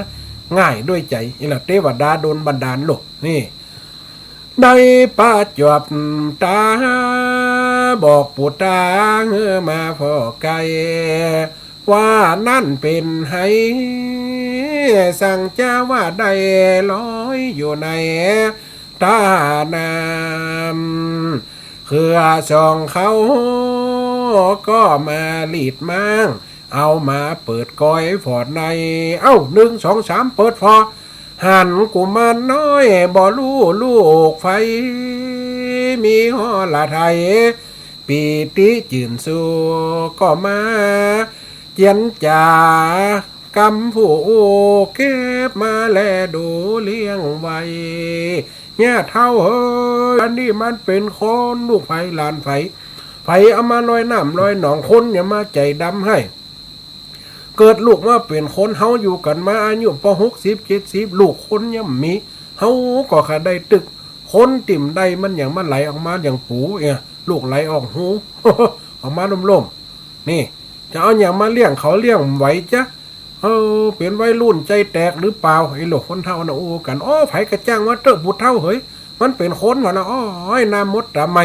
ง่ายด้วยใจนี่แหละเทวดาโดนบันดาลโลกนี่ได้ป้าจวบตาบอกปู่ตามาพอไกลว่านั่นเป็นไห้สั่งจ้าว่าได้ลอยอยู่ในตาน้ำคือส่องเขาก็มาหลีดมั่งเอามาเปิดก้อยฝอดใน1 2 3เปิดพอหันกุมารน้อยบ่รู้ลูกไฟมีหอละไทยปีติจื่นสู่ก็มาเจียนจ่ากำผู้เก็บมาแลดูเลี้ยงไว้เนี่ยเท่าเฮ้ยอันนี้มันเป็นคนลูกไฟหลานไฟเอามาลอยน้ำลอยหนองคนอย่ามาใจดำให้เกิดลูกมาเป็นคนเฮาอยู่กันมาอายุพอ60 70ลูกคนยังมีเฮาก็ขาได้ตึกคนติ่มได้มันอย่างมันไหลออกมาอย่างปูลูกไหลออกหู ออกมาล่มๆนี่จะเอาอย่างมาเลี้ยงเขาเลี้ยงไหวจ้ะเป็นวัยรุ่นใจแตกหรือเปล่าไอ้ลูกคนเท่านะโอ้กันไผกระจ้างว่าเตอะบุตรเท่าเฮ้ยมันเป็นคนวะนะน้ำมดตาไม่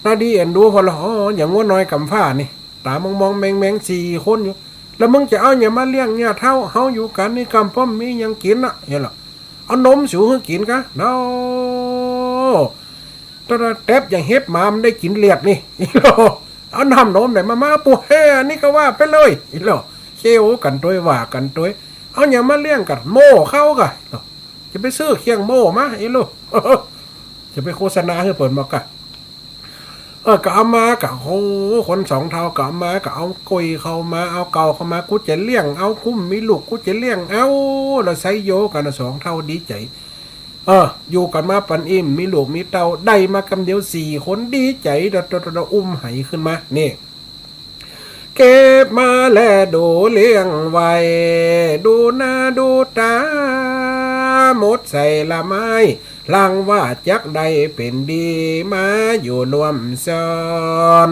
นาดีเอ็นดูพอละอย่างงัวน้อยกำผ้านี่ตามองแมง4 คนอยู่แล้วมึงจะเอาอย่ามาเลี้ยงเนี่ยเท่าเฮาอยู่กันนี่กำป้อมมียังกินอ่ะเห็นหรอเอานมสูงให้กินกะเนาะตอนแทบอย่างเฮ็บมามันได้กินเลียดนี่เอาน้ำนมไหนมาปูเฮ่นี่ก็ว่าไปเลยเชี่ยวกันตัวว่ากันตัวเอาอย่ามาเลี้ยงกันโม่เข้ากะจะไปซื้อเคียงโม่มาจะไปโฆษณาให้เปิดมากะก็เอามากะคน2 เท่ากะมากะเอากุยเข้ามาเอาเก่าเข้ามากูจะเลี้ยงเอาคุ้มมีลูกกูจะเลี้ยงแล้วใส่โยกัน2 เท่าดีใจอยู่กันมาปันอิ่มมีลูกมีเต้าได้มากำเดียว4 คนดีใจเราอุ้มไหขึ้นมานี่เก็บมาแลดูเลี้ยงไว้ดูหน้าดูตาหมดใส่ละไม้ลังว่าจักใดเป็นดีมาอยู่รวมซ้อน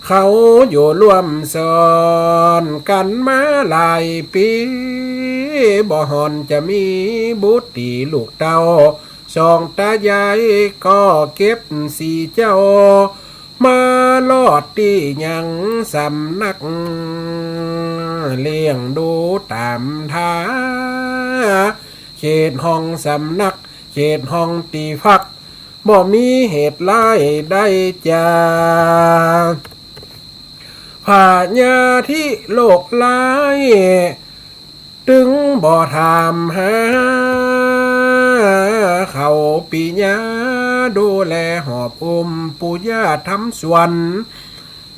เขาอยู่รวมซ้อนกันมาหลายปีบ่หอนจะมีบุตรลูกเต้า2 ตายายก็เก็บ4 เจ้ามาลอดที่ยังสำนักเลี้ยงดูตามท่าเขตห้องสำนักเขตห้องตีพักบ่มีเหตุร้ายได้จ้าผาญาที่โลกร้ายตึงบ่ถามหาเขาปีญาดูแลหอบปู่ย่าทำสวน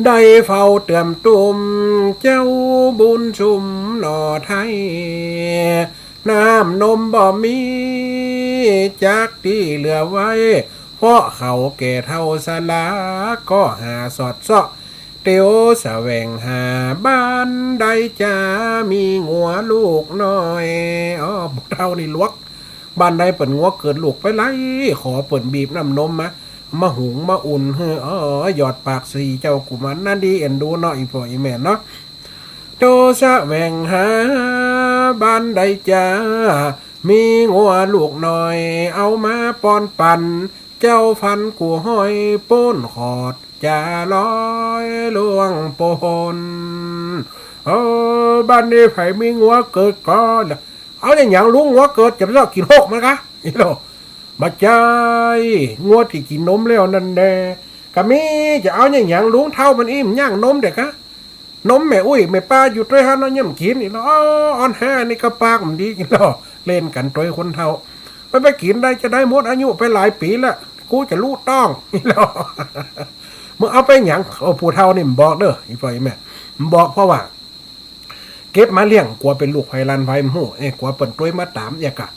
ได้เฝ้าเติมตุ่มเจ้าบุญชุมหน่อไทยน้ำนมบ่มีจากที่เหลือไว้เพราะเขาแก่เท่าสลาก็หาสอดเสาะเตียวแสวงหาบ้านใดจะมีงัวลูกน้อยบุกเท่านี่ลวกบ้านใดเปิดงัวเกิดลูกไปไล่ขอเปิดบีบน้ำนมมาหุงมาอุ่นหยอดปาก4 เจ้ากุมารนั่นดีเอ็นดูเนาะอีพ่ออีแม่เนาะโตแสวงหาบ้านใดจะมีงัวลูกน้อยเอามาป้อนปั่นเจ้าฟันกูห้อยป้นขอดจะลอยล่วงปนบ้านนี้ไผมีงัวเกิดก่อนเอาอย่างลุงงัวเกิดจะไม่ต้องกินหกมั้งคะมาใจงัวที่กินนมแล้วนั่นแน่ก็มีจะเอาอย่างลุงเท่ามันอิ่มย่างนมเด็ก นมแม่อุ้ยแม่ป้าอยู่ด้วยฮะน้อยย่ำกินอีแล้วอ่อนห้านี่ก็ปากมันดีกินแล้วเล่นกันตัวคนเท่าไปกินได้จะได้หมดอายุไปหลายปีละกูจะรู้ต้องนี่แล้วมึงเอาไปหยังเอาผู้เท่านี่มึงบอกเด้ออีพ่ออีแม่มึงบอกเพราะว่าเก็บมาเลี้ยงกลัวเป็นลูกไผ่ลันไผ่หมู่กลัวเปิ่นตัวมาตามอย่ากะ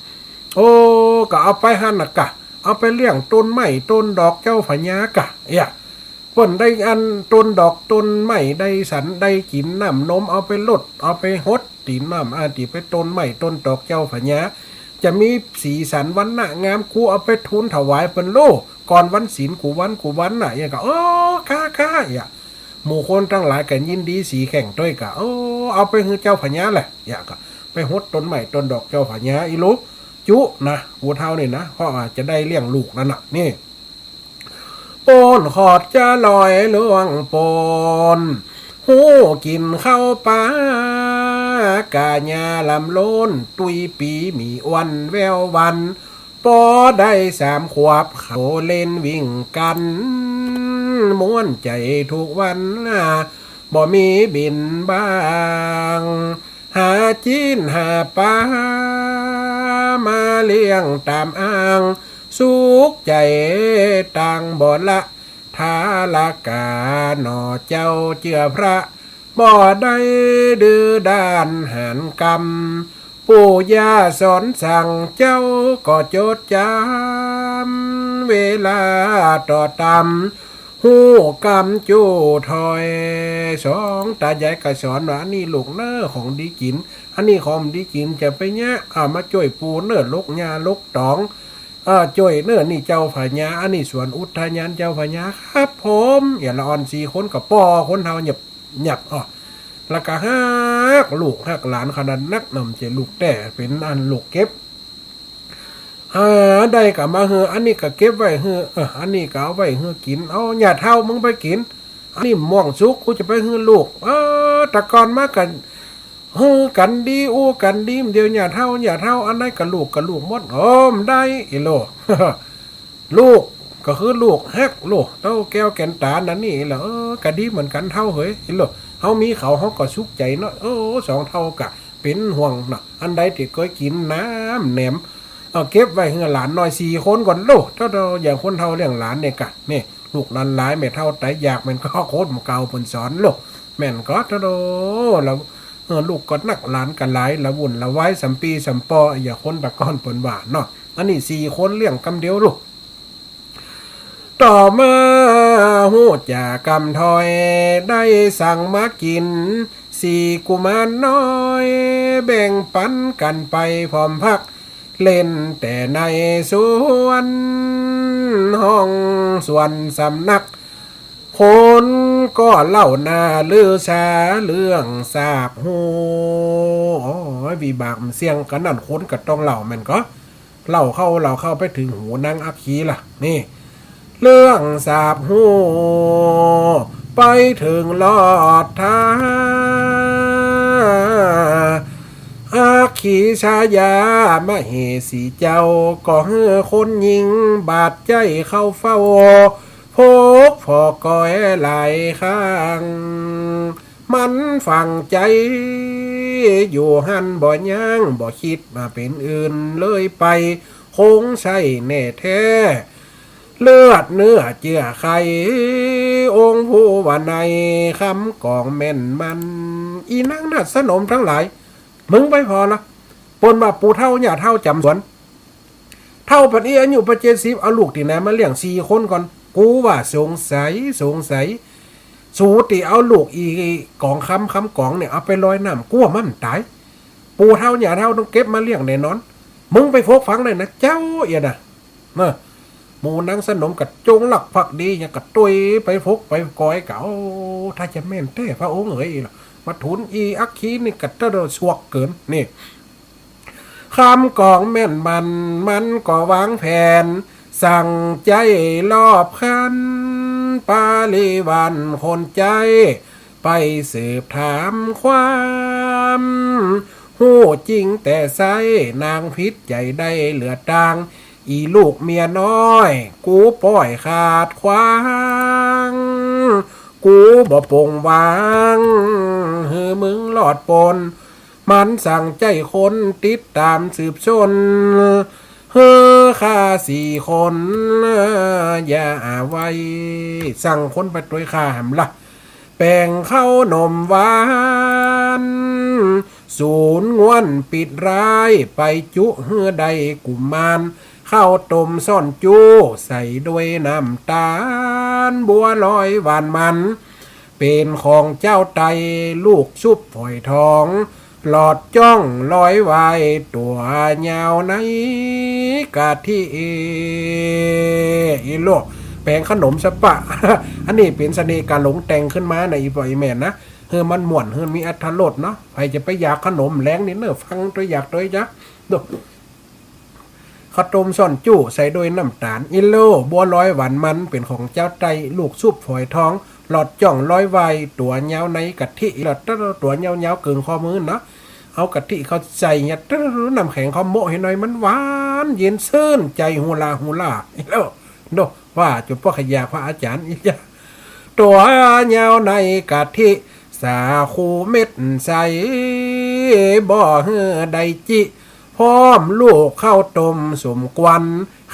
โอ้ก็เอาไปหั่นน่ะกะเอาไปเลี้ยงต้นไม้ต้นดอกเจ้าพญากะเปิ่นได้อันต้นดอกต้นไม้ได้สันได้กินน้ำนมเอาไปลดเอาไปฮดตีน้ำอาตีไปต้นไม้ต้นดอกเจ้าพญาจะมีสีสันวันน่ะงามกูเอาไปทุนถวายเป็นโลก่อนวันศีลกูวันน่ะอย่างกะค่าหมู่คนทั้งหลายกันยินดีสีแข่งด้วยกะเอาไปให้เจ้าพญาแหละอยากกะไปฮดต้นใหม่ต้นดอกเจ้าพญาอีลูกจุนะกูเท่านี่นะเพราะอาจจะได้เลี้ยงลูกนั่นน่ะนี่ปนขอดจะลอยลวงปนหูกินข้าวปลากาญาลำโลนตุยปีมีวันแวววันปอได้3 ขวบเขาเล่นวิ่งกันม้วนใจทุกวันบ่มีบินบ้างหาจีนหาปลามาเลี้ยงตามอ่างสุขใจต่างบ่ละทาลากาหน่อเจ้าเจือพระบ่ได้ดื้อด้านหันกรรมปู่ย่าสอนสั่งเจ้าก็จดจำเวลาต่อตำหูกำจูถอยสองตาใหญ่ก็สอนว่านี่ลูกเน้อของดีกินอันนี้ของดีกินจะไปแย่มาช่วยปูเน้อลกหญ้าลกตองช่วยเน้อนี่เจ้าพญาอันนี้สวนอุทยานเจ้าพญาครับผมอย่าละอ่อน4 คนกับป่อคนเท่าหยับแล้วก็ฮักลูกฮักหลานขนาดนักนำเจลูกแต่เป็นอันลูกเก็บได้กับมาอันนี้ก็เก็บไว้อันนี้ก็เอาไว้กินเอาอย่าเท่ามึงไปกินอันนี้ม่วงสุกกูจะไปลูกตะกอนมากันกันดีกันดีเดียวอย่าเท่าอันไหนกับลูกหมดได้อีโล ลูกก็คือลูกฮักลูกเต้าแก้วแก่นตานั่นนี่แหละกะดีเหมือนกันเท่าเฮ้ยอีโลเขามีเขาก็สุขใจเนาะ2 เท่ากะเป็นห่วงเนาะอันใดที่เคยกินน้ำแหนมเก็บไว้ให้หลานน้อย4 คนก่อนลูกเท่าอย่างคนเท่าเลี้ยงหลานเนี่ยกะนี่ลูกนั้นหลายไม่เท่าแต่อยากมันก็โคตรเก่าเพิ่นสอนลูกแม่นก็เท่าแล้วลูกก็นักหลานกันหลายละวุ่นละไว้สัมปีสัมปออย่าคนตะก้อนเพิ่นว่าเนาะอันนี้4 คนเลี้ยงกำเดียวลูกต่อมาหูจากกำถอยได้สั่งมากิน4 กุมารน้อยแบ่งปันกันไปพร้อมพักเล่นแต่ในสวนห้องส่วนสำนักคนก็เล่าหน้าลือชาเรื่องสาบหูวิบากเสียงกันนั่นคนก็ต้องเล่ามันก็เล่าเข้าไปถึงหูนางอัคคีล่ะนี่เรื่องสาบหูไปถึงลอดท้าอาขีชายามเหสีเจ้าก็เฮือคนยิงบาดใจเข้าเฝ้าพกพอก้อยหลายข้างมันฝังใจอยู่หันบ่ย่างบ่คิดมาเป็นอื่นเลยไปคงใช่แน่แท้เลือดเนื้อเจือไข่องค์ผู้ว่าในคำกองแม่นมันอีนางนัดสนมทั้งหลายมึงไปพอละปนมาปูเท่าอย่าเท่าจำสวนเท่าปัจจุบันอยู่ประ70เอาลูกที่ไหนมาเลี้ยง4 คนก่อนกูว่าสงสัยสูติเอาลูกอีกองคำกองเนี่ยเอาไปลอยน้ำกลัวมันตายปูเท่าอย่าเท่าต้องเก็บมาเลี้ยงแน่นอนมึงไปโฟกฟังเลยนะเจ้าเอียนะหมูนางสนมกับจงหลักผักดีอย่างกับตุยไปพกไปกอยเก่าถ้าจะแม่นแท้พระองค์เอ๋ยล่ะมาทุนอีอักคีนี่กัดเตอสวกเกินนี่คำกองแม่นมันก็วางแผนสั่งใจรอบคันปาลีวันคนใจไปสืบถามความหู้จริงแต่ไซนางพิษใจได้เหลือต่างอีลูกเมียน้อยกูปล่อยขาดควางกูบ่ปงวาง ฮือมึงหลอดปนมันสั่งใจคนติดตามสืบชนเฮ้อข้า4 คนอย่าไว้สั่งคนไปด้วยข้าหำละแป้งข้าวนมหวานศูนย์ง้วนปิดร้ายไปจุเฮือใดกุมารข้าวต้มซ่อนจูใส่ด้วยน้ำตาลบัวลอยหวานมันเป็นของเจ้าไตลูกชุบฝอยทองหลอดจ้องลอยไว้ตัวยาวในกะทิอีโลแปลงขนมสปะ อันนี้เป็นเสน่ห์การหลงแต่งขึ้นมาในอีปอยแม่นนะเฮือมันม่วนเฮือมีอรรถรสเนาะใครจะไปอยากขนมแรงนี่เนอะฟังตัวอยากตัวจักดูข้าวต้มซ่อนจู้ใส่โดยน้ำตาลอิโลบัวลอยหวานมันเป็นของเจ้าไตลูกซุปฝอยทองหลอดจ่องลอยไวตัวยาวในกะทิหลอดตัวยาวๆเกินข้อมือเนาะเอากะทิเขาใส่เนี่ยน้ำแข็งเขาโมให้หน่อยมันหวานเย็นซื่นใจฮูลาอิโลโดว่าจุดพ่อขยาพระอาจารย์อีกอย่างตัวยาวในกะทิสาคูเม็ดใสบ่อเฮือใดจิพร้อมลูกข้าวต้มสมกวัน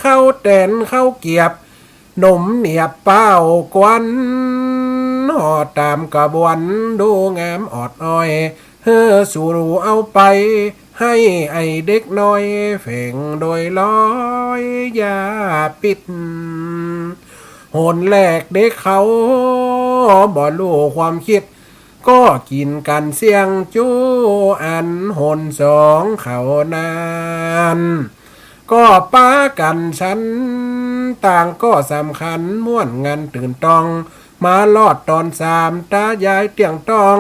ข้าวแตนข้าวเกียบนมเหนียบเป้ากวันห่อตามกระบวนดูงามออดอ้อยเฮือสู่รูเอาไปให้ไอเด็กน้อยเฝ่งโดยลอยอย่าปิดโหนแหลกเด็กเขาบ่รู้ความคิดก็กินกันเสียงจู้อันหน2เขานานก็ป้ากันฉันต่างก็สำคัญม่วนงานตื่นตองมาลอดตอน3ตายายเตียงตอง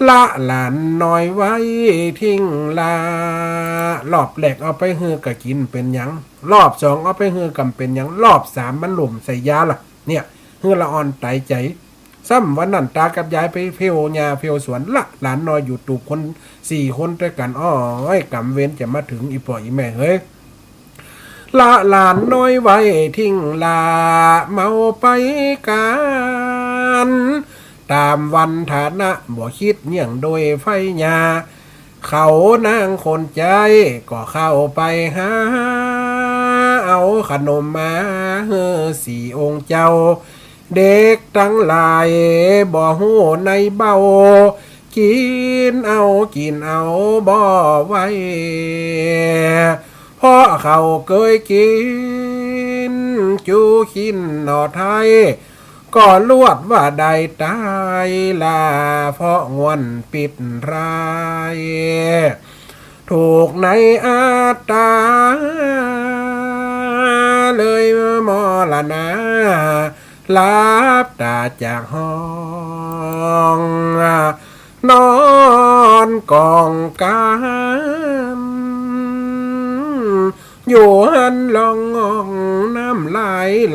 ละหลานน้อยไว้ทิ้งลารอบแรกเอาไปฮือกะกินเป็นหยังรอบ2เอาไปฮือกำเป็นหยังรอบ3มันหล่มใส่ยาล่ะเนี่ยฮือละอ่อนไตใจซ้ำวันนั้นตากับยายไปเพียวหญ้าเพียวสวนละหลานน้อยอยู่ตูกคน4 คนด้วยกันอ้อยกำเว้นจะมาถึงอีพ่ออีแม่เฮ้ยละหลานน้อยไว้ทิ้งลาเมาไปกันตามวันฐานะบ่คิดเยี่ยงโดยไฟยาเขานางคนใจก็เข้าไปหาเอาขนมมาเฮ้อ4 องค์เจ้าเด็กทั้งหลายบ่ฮู้ในเบ้ากินเอาบ่ไว้เพราะเขาเคยกินจูขินหน่อไทยก็ลวดว่าใดตายลาเพราะงวนปิดรายถูกในอาตาเลยมอละนะลับตาจากห้องนอนกองกันอยู่หันลองน้ำไห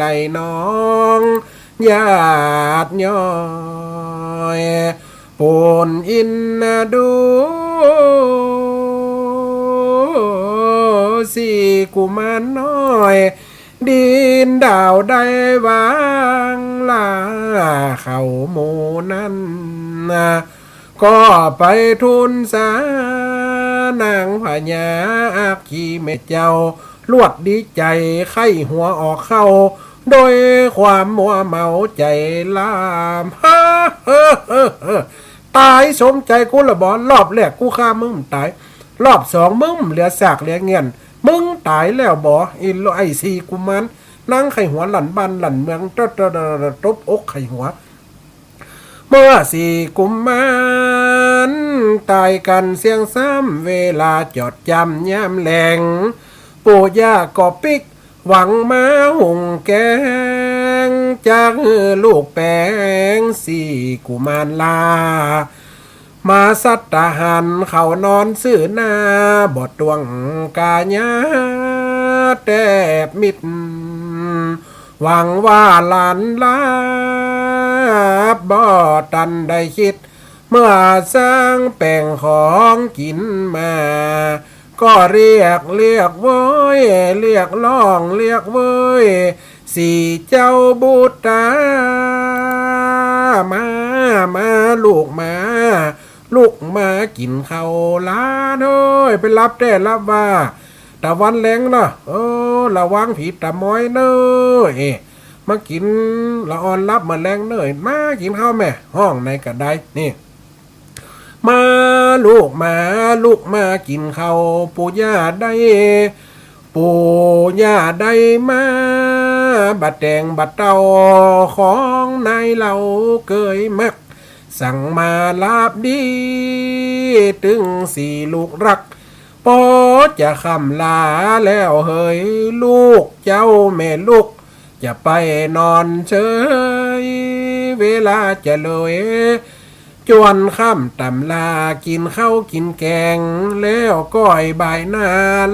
ลนองญาติย้อยปนอินดูสี่กุมารน้อยดินดาวได้วางลาเข้าหมู่นั้นก็ไปทุนสานางพญาขี่เม็ดเจ้าลวดดีใจไข้หัวออกเข้าโดยความมัวเมาใจลามตายสมใจกูละบอรอบแรกกูฆ่ามึงตายรอบ2มึงเหลือซากเหลือเงี้ยนมึงตายแล้วบ่อินไอซีกูมันนั่งไข่หัวหลั่นบ้านหลั่นเมืองตบอกไข่หัวเมื่อ4 กุมมารตายกันเสียงซ้ำเวลาจดจำย้ำแหลงปู่ย่าก็ปิกหวังมาหุงแกงจากลูกแป้ง4 กุมารลามาสัตตาหันเขานอนซื่อหน้าบทดวงกาญาแตบมิดหวังว่าหลานลาบบ่ตันได้คิดเมื่อสร้างแป้งของกินมาก็เรียกเว้ยเรียกร้องเรียกเว้ย4 เจ้าบุตรมา มาลูกมาลูกมากินข้าวลาเอ้ยไปรับได้รับว่าตะวันแรงเนาะระวังผีตะม้อยเน้อมากินละอ่อนรับมาแรงเน้อมากินข้าวแม่ห้องในกระไดนี่มาลูกมาลูกมากินข้าวปู่ย่าได้ปู่ย่าได้มาบัดแดงบัดเต่าของนายเราเกยมักสั่งมาลาบดีตึงสี่ลูกรักพอจะคำลาแล้วเฮ้ยลูกเจ้าแม่ลูกจะไปนอนเฉยเวลาจะเลยจวนค่ำตำลากินข้าวกินแกงแล้วก้อยใบหน้า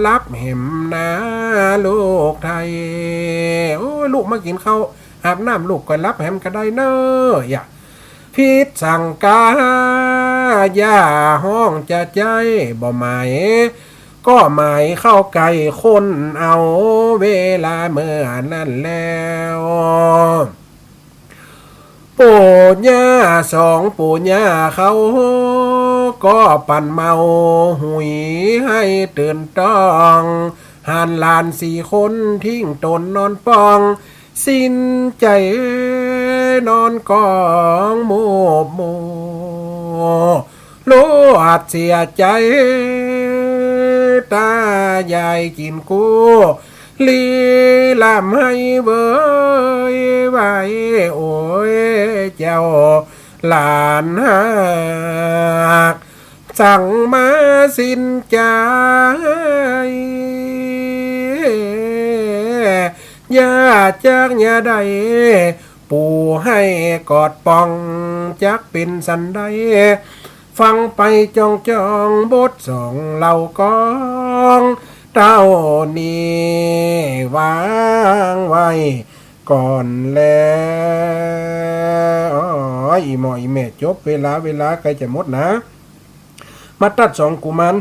รับเห็มนาลูกไทยโอ้ยลูกมากินข้าวอาบน้ำลูกก็รับแหมก็ได้เนอะอย่าพิษสั่งกาย่าห้องจะใจบ่หมายก็หมายเข้าไก่คนเอาเวลาเมื่อนั้นแล้วปู่ย่าสองปู่ย่าเขาก็ปั่นเมาหุยให้ตื่นต้องหันลานสี่คนทิ้งตนนอนปองสิ้นใจนอนกองโมบโมโลอาจเสียใจตายายกินกูลีลำให้เบยไว้โอ้ยเจ้าหลานหักสั่งมาสิ้นใจอย่าจากอย่าใดปู่ให้กอดป้องจักเป็นสันใดฟังไปจองจองบทสองเหล่ากองเต้านี้วางไว้ก่อนแล้วอีหมออีแม่จบเวลาใกล้จะหมดนะมาตัดสองกุมัน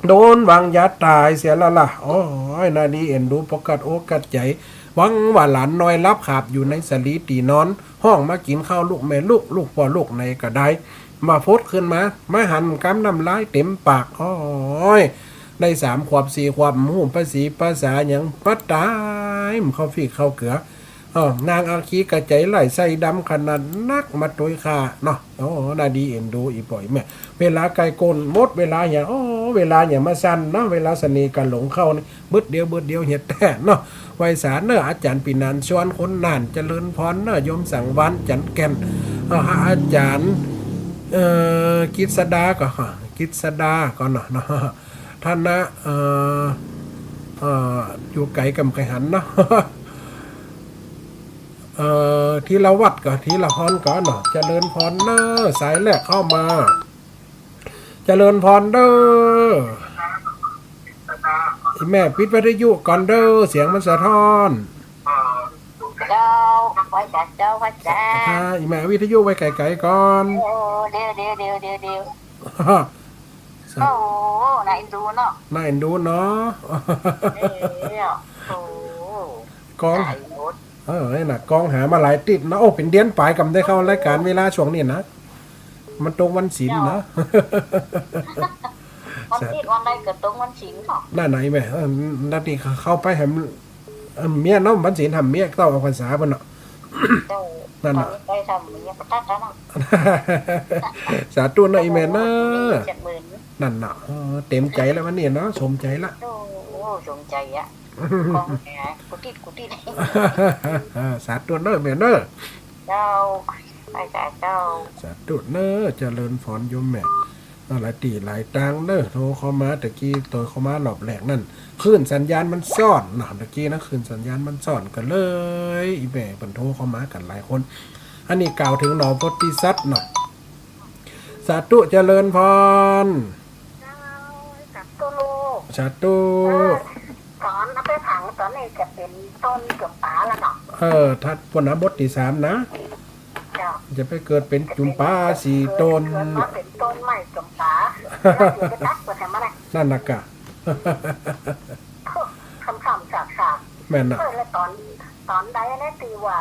โดนวางยาตายเสียแล้วล่ะโอ้ยนาดีเอ็นดูปกัดโอกัดใจหวังว่าหลานน้อยรับขาบอยู่ในสลีตีนอนห้องมากินข้าวลูกแม่ลูกพ่อลูกในก็ได้มาโพดขึ้นมาหันกำน้ำลายเต็มปากโอ้ยได้3 ขวบ 4 ขวบหูภาษาอย่างปัดตายเข้าฟีเข้าเกลือนางอาคีกระใจไหลใส่ดำขนาดนักมาตุยขาเนาะโอ้นาดีเอ็นดูอีปล่อยแม่เวลาไก่กลหมดเวลาอย่างเวลาอย่างมาสั้นเนาะเวลาสนีกันหลงเข้านี่บึดเดียวเหียดแต่เนาะไวสารเนอะอาจารย์ปีนันชวนคนนานเจริญพรเนอะยมสังวานจันแก่นอาจารย์กิษดาก็กิษดาก็เนาะท่านนะอยู่ไกลกำไกหันเนาะที่ละวัดก็ที่ละพรก็เนาะเจริญพรเนอะสายแรกเข้ามาเจริญพรเด้อแม่ปิดวิทยุก่อนเด้อเสียงมันสะท้อนเจ้าไว้จ้าแม่วิทยุไว้ไกลๆก่อนเดี๋ยวโอ้นายดูเนาะน่าเอ็นดูเนาะโอ้กองนี่นะกองหามาหลายติดนะโอ้เป็นเดือนปลายกำได้เข้ารายการเวลาช่วงนี้นะมันตรงวันศีลนะวันที่วันใดเกิดตรงวันศีลเนาะน่าไหนแม่นาทีเข้าไปแหมเมียเนาะวันศีลทำเมียต้องเอาพรรษาบ่เนาะนั่นน่ะไปทำเมียประทัดแล้วเนาะสาธุนะอีแม่นะนั่นน่ะเต็มใจแล้ววันนี้เนาะสมใจละโอ้สมใจอ่ะกองแหกุฏิสาธุเนอะแม่เนอะเจ้าไปเจ้าสาธุเนอะเจริญพรโยมแม่หลายตีหลายตังเนอะโทรเข้ามาตะกี้ตัวเข้ามาหลอบแหลกนั่นคลื่นสัญญาณมันซ่อนเนาะตะกี้นะคลื่นสัญญาณมันซ่อนกันเลยอีแม่เพิ่นโทรเข้ามากันหลายคนอันนี้กล่าวถึงหนอโพธิสัตว์เนาะสาธุเจริญพรสาธุสอนเอาไปผังตอนนี้จะเป็นต้นกับป๋าแล้วเนาะทัดปนบทที่3นะจะไปเกิดเป็นจุมป้า4 ต้นเป็นต้นไม้จุมป้าจะตัดไปทำอะไรนั่นน่ะกะคำสากแม่นน่ะแล้วตอนใดนะตีว่า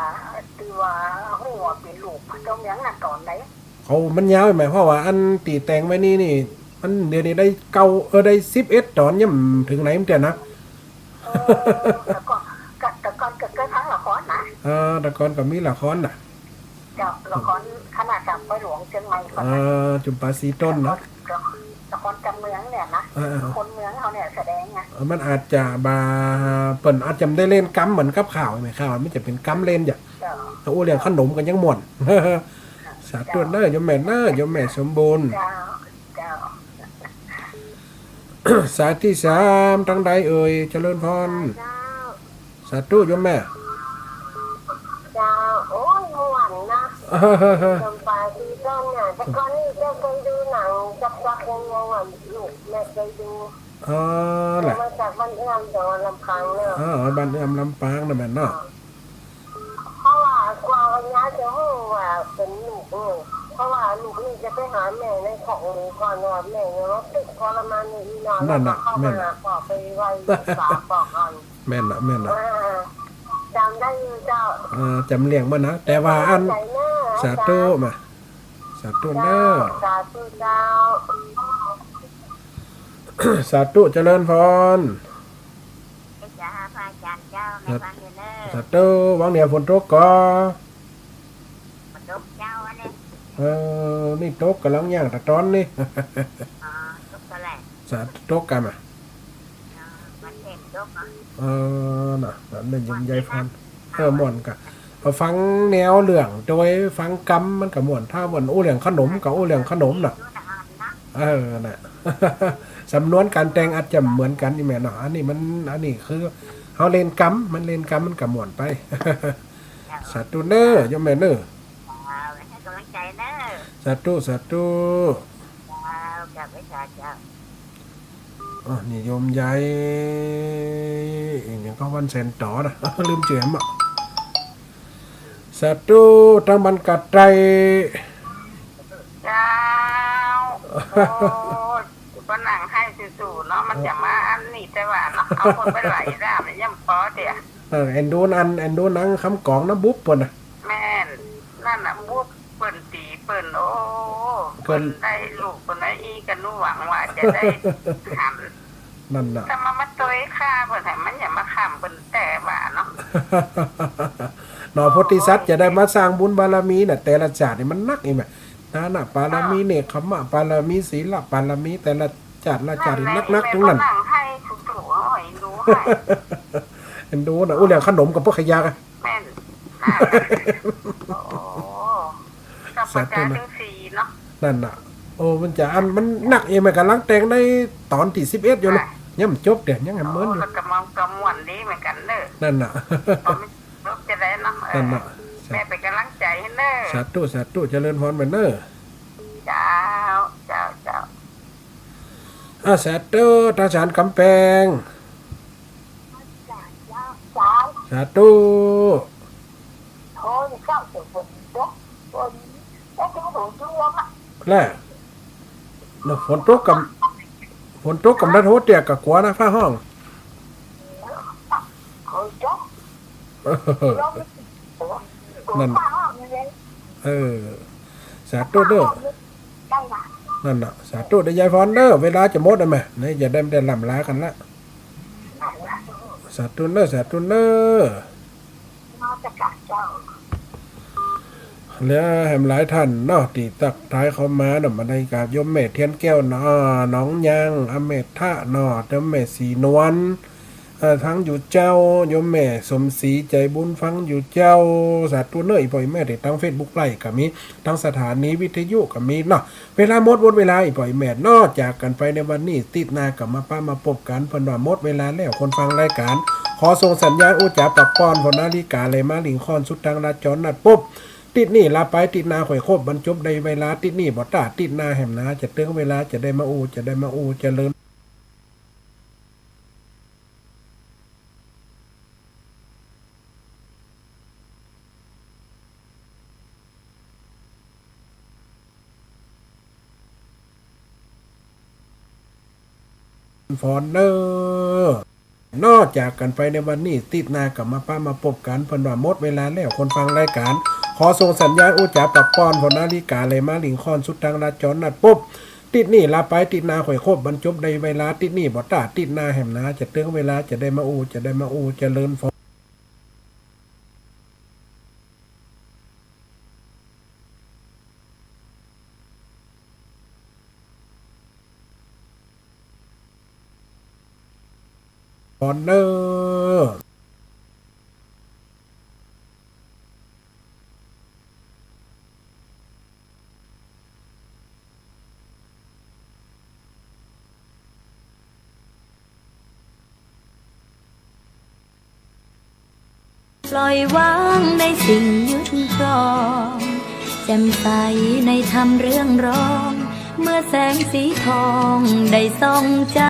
หัวเป็น ลูกเจ้าเมียงน่ะตอนไหน เขามันยาวไหมเพราะว่าอันตีแต่งไว้นี่นี่มันเดี๋ยวนี้ได้ได้11 ตอนยังถึงไหนมันเดี๋ยวนะ แล้วก็แต่ก่อนเกิดทั้งละครนะ แต่ก่อนก็มีละครน่ะ เจ้าละครขนาดจับไปหลวงเชียงใหม่ก่อนนะ จุมปาสีต้นนะ ละครจำเมืองเนี่ยนะคนเมืองเขาเนี่ยแสดงไง มันอาจจะบาเปิ่นอาจจะได้เล่นกัมเหมือนกับข่าวไหมข่าวมันจะเป็นกัมเล่นอย่างโอ้เรื่องขนมกันยังม่วน สาธุเด้อยมแม่เด้อยมแม่สมบูรณ์ เจ้า สาที่3ทั้งใดเอ่ยเจริญพรสาธุยมแม่ เจ้าโอ้ยม่วนนะจำปาสีต้นเนี่ยแต่ก่อนนี่เจ้าเคยดูหนังจักยังไงวะลูกแม่เคยดู แหละ มาจากบ้านเอื้อมจังหวัดลำปางเนี่ย บ้านเอื้อมลำปางนะแม่เนาะ เพราะว่ากว่าวันนี้จะหู้ว่าเป็นลูกเนี่ยเพราะว่าลูกนี่จะไปหาแม่ในของหรือก่อนว่าแม่เนี่ยว่าติดทรมานนี่นอนแล้วก็เข้ามาปอกไปไว้สาปอกก่อน แม่น่ะจำได้อยู่เจ้า จำเลี้ยงมานะแต่ว่าอันสาธุมาสาธุเด้อ สาธุเจ้า สาธุเจริญพร จ้าพระอาจารย์เจ้าในบ้านเนอ สาธุวังเหนียวฝนตกก่อ มันตกเจ้าอันนี้ นี่ตกกำลังย่างตะตอนนี่ ตกอะไร สาธุตกกันอ่ะ มันเห็นตกน่ะนั่นยังใหญ่พรม่วนกะฟังแนวเรื่องโดยฟังกรรมมันก็ม่วนถ้าม่วนอู้เรื่องขนมก็อู้เรื่องขนมน่ะน่ะ สำนวนการแต่งอาจจะเหมือนกันนี่แม่เนาะอันนี้คือเฮาเล่นกรรมมันเล่นกรรมมันก็ม่วนไป สาธุเด้อยมแม่เด้อให้กำลังใจเนอ สาธุกับวิชาเจ้า นี่โยมยายอีกอย่างก็วันเซนต่อนะ ลืมเจียมอ่ะสาธุทั้งบรรกัดใจ เจ้าโอ้ก็นั่งให้จู่ๆเนาะมันจะมาอันนี้แต่ว่าเนาะเอาคนไปไหลได้มันย่ำพอเดี๋ยวเอ็นดูนังคำกองน้ำบุ๊บปนนะ แม่นั่นน่ะบุ๊บเปิ่นตีเปิ่นโอ้เปิ่นได้ลูกเปิ่นได้อีกันนู่หวังว่าจะได้หันนั่นน่ะแต่มาตัวฆ่าเปิ่นให้มันอย่ามาขำเปิ่นแต่ว่าเนาะ หนอโพธิสัตว์จะได้มาสร้างบุญบารมีน่ะแต่ละชาตินี่มันนักอีกแบบน่ะปารมีเนกขมะปารมีศีลปารมีแต่ละชาติละชาตินักทั้งนั้นให้ถูกๆหน่อยรู้ให้เอ็นดูน่ะอู้เรื่องขนมกับพวกขยะแม่นโอ้กับประกาศทั้งสี่เนาะนั่นน่ะโอ้มันจะอันมันหนักเองมันกำลังแต่งในตอนที่11อยู่นะยังจบเดี๋ยวยังเหมือนอยู่กำมวนดีเหมือนกันเด้อนั่นน่ะจบจะได้เนาะนั่นน่ะแม่เป็นกำลังใจให้เด้อสาธุเจริญพรเหมือนเด้อเจ้าสาธุทหารกำแพงสาธุแล้วฝนตกกับนัดโฮเตียกับกลัวนะฟ้าห้องนั่นสาธุเด้อนั่นน่ะสาธุได้ยายพรเด้อเวลาจะหมดแล้วแม่นี่จะได้ลำลากันละสาธุเด้อแล้วแหมหลายท่านเนาะตีตักท้ายเขามาเนาะมาได้กับโยมแม่เทียนแก้วเนาะน้องยางอเมธะเนาะเจ้าแม่สีนวลทั้งอยู่เจ้าโยมแม่สมศรีใจบุญฟังอยู่เจ้าสาธุเนยปล่อยแม่ได้ทั้ง Facebook ไลฟ์ก็มีทั้งสถานีวิทยุก็มีเนาะเวลาหมดเวลาอีปล่อยแม่นอกจากกันไปในวันนี้ติดหน้ากับมาป้ามาพบกันเพิ่นว่าหมดเวลาแล้วคนฟังรายการขอส่งสัญญาณอุจจาปักป้อนพนาฬิกาเลยมาลิงคอนสุดทางราจรนัดปุ๊บติดนี่ลาไปติดนาข่อยครบบรรจบในเวลาติดนี่บ่ตาติดนาแหมนาจะเติงเวลาจะได้มาอูเจริญฟอนเนอร์นอกจากกันไปในวันนี้ติดหน้ากับมาป้ามาพบกันเพิ่นว่าหมดเวลาแล้วคนฟังรายการข อส่งสัญญาณอุจจาปรับป้อนพอนาฬิกาเลยมาลิงคอนสุดทางราจรนัดปุ๊บติดนี่ลาไปติดนาข่อยครบบรรจบในเวลาติดนี่บ่ตาติดนาแหมนาจะเตืองเวลาจะได้มาอูจะได้มาอูเจริญฟอนเนอร์ ปล่อยวางในสิ่งยึดครองแจ่มใสในธรรมเรื่องร้อง เมื่อแสงสีทองได้ส่องใจ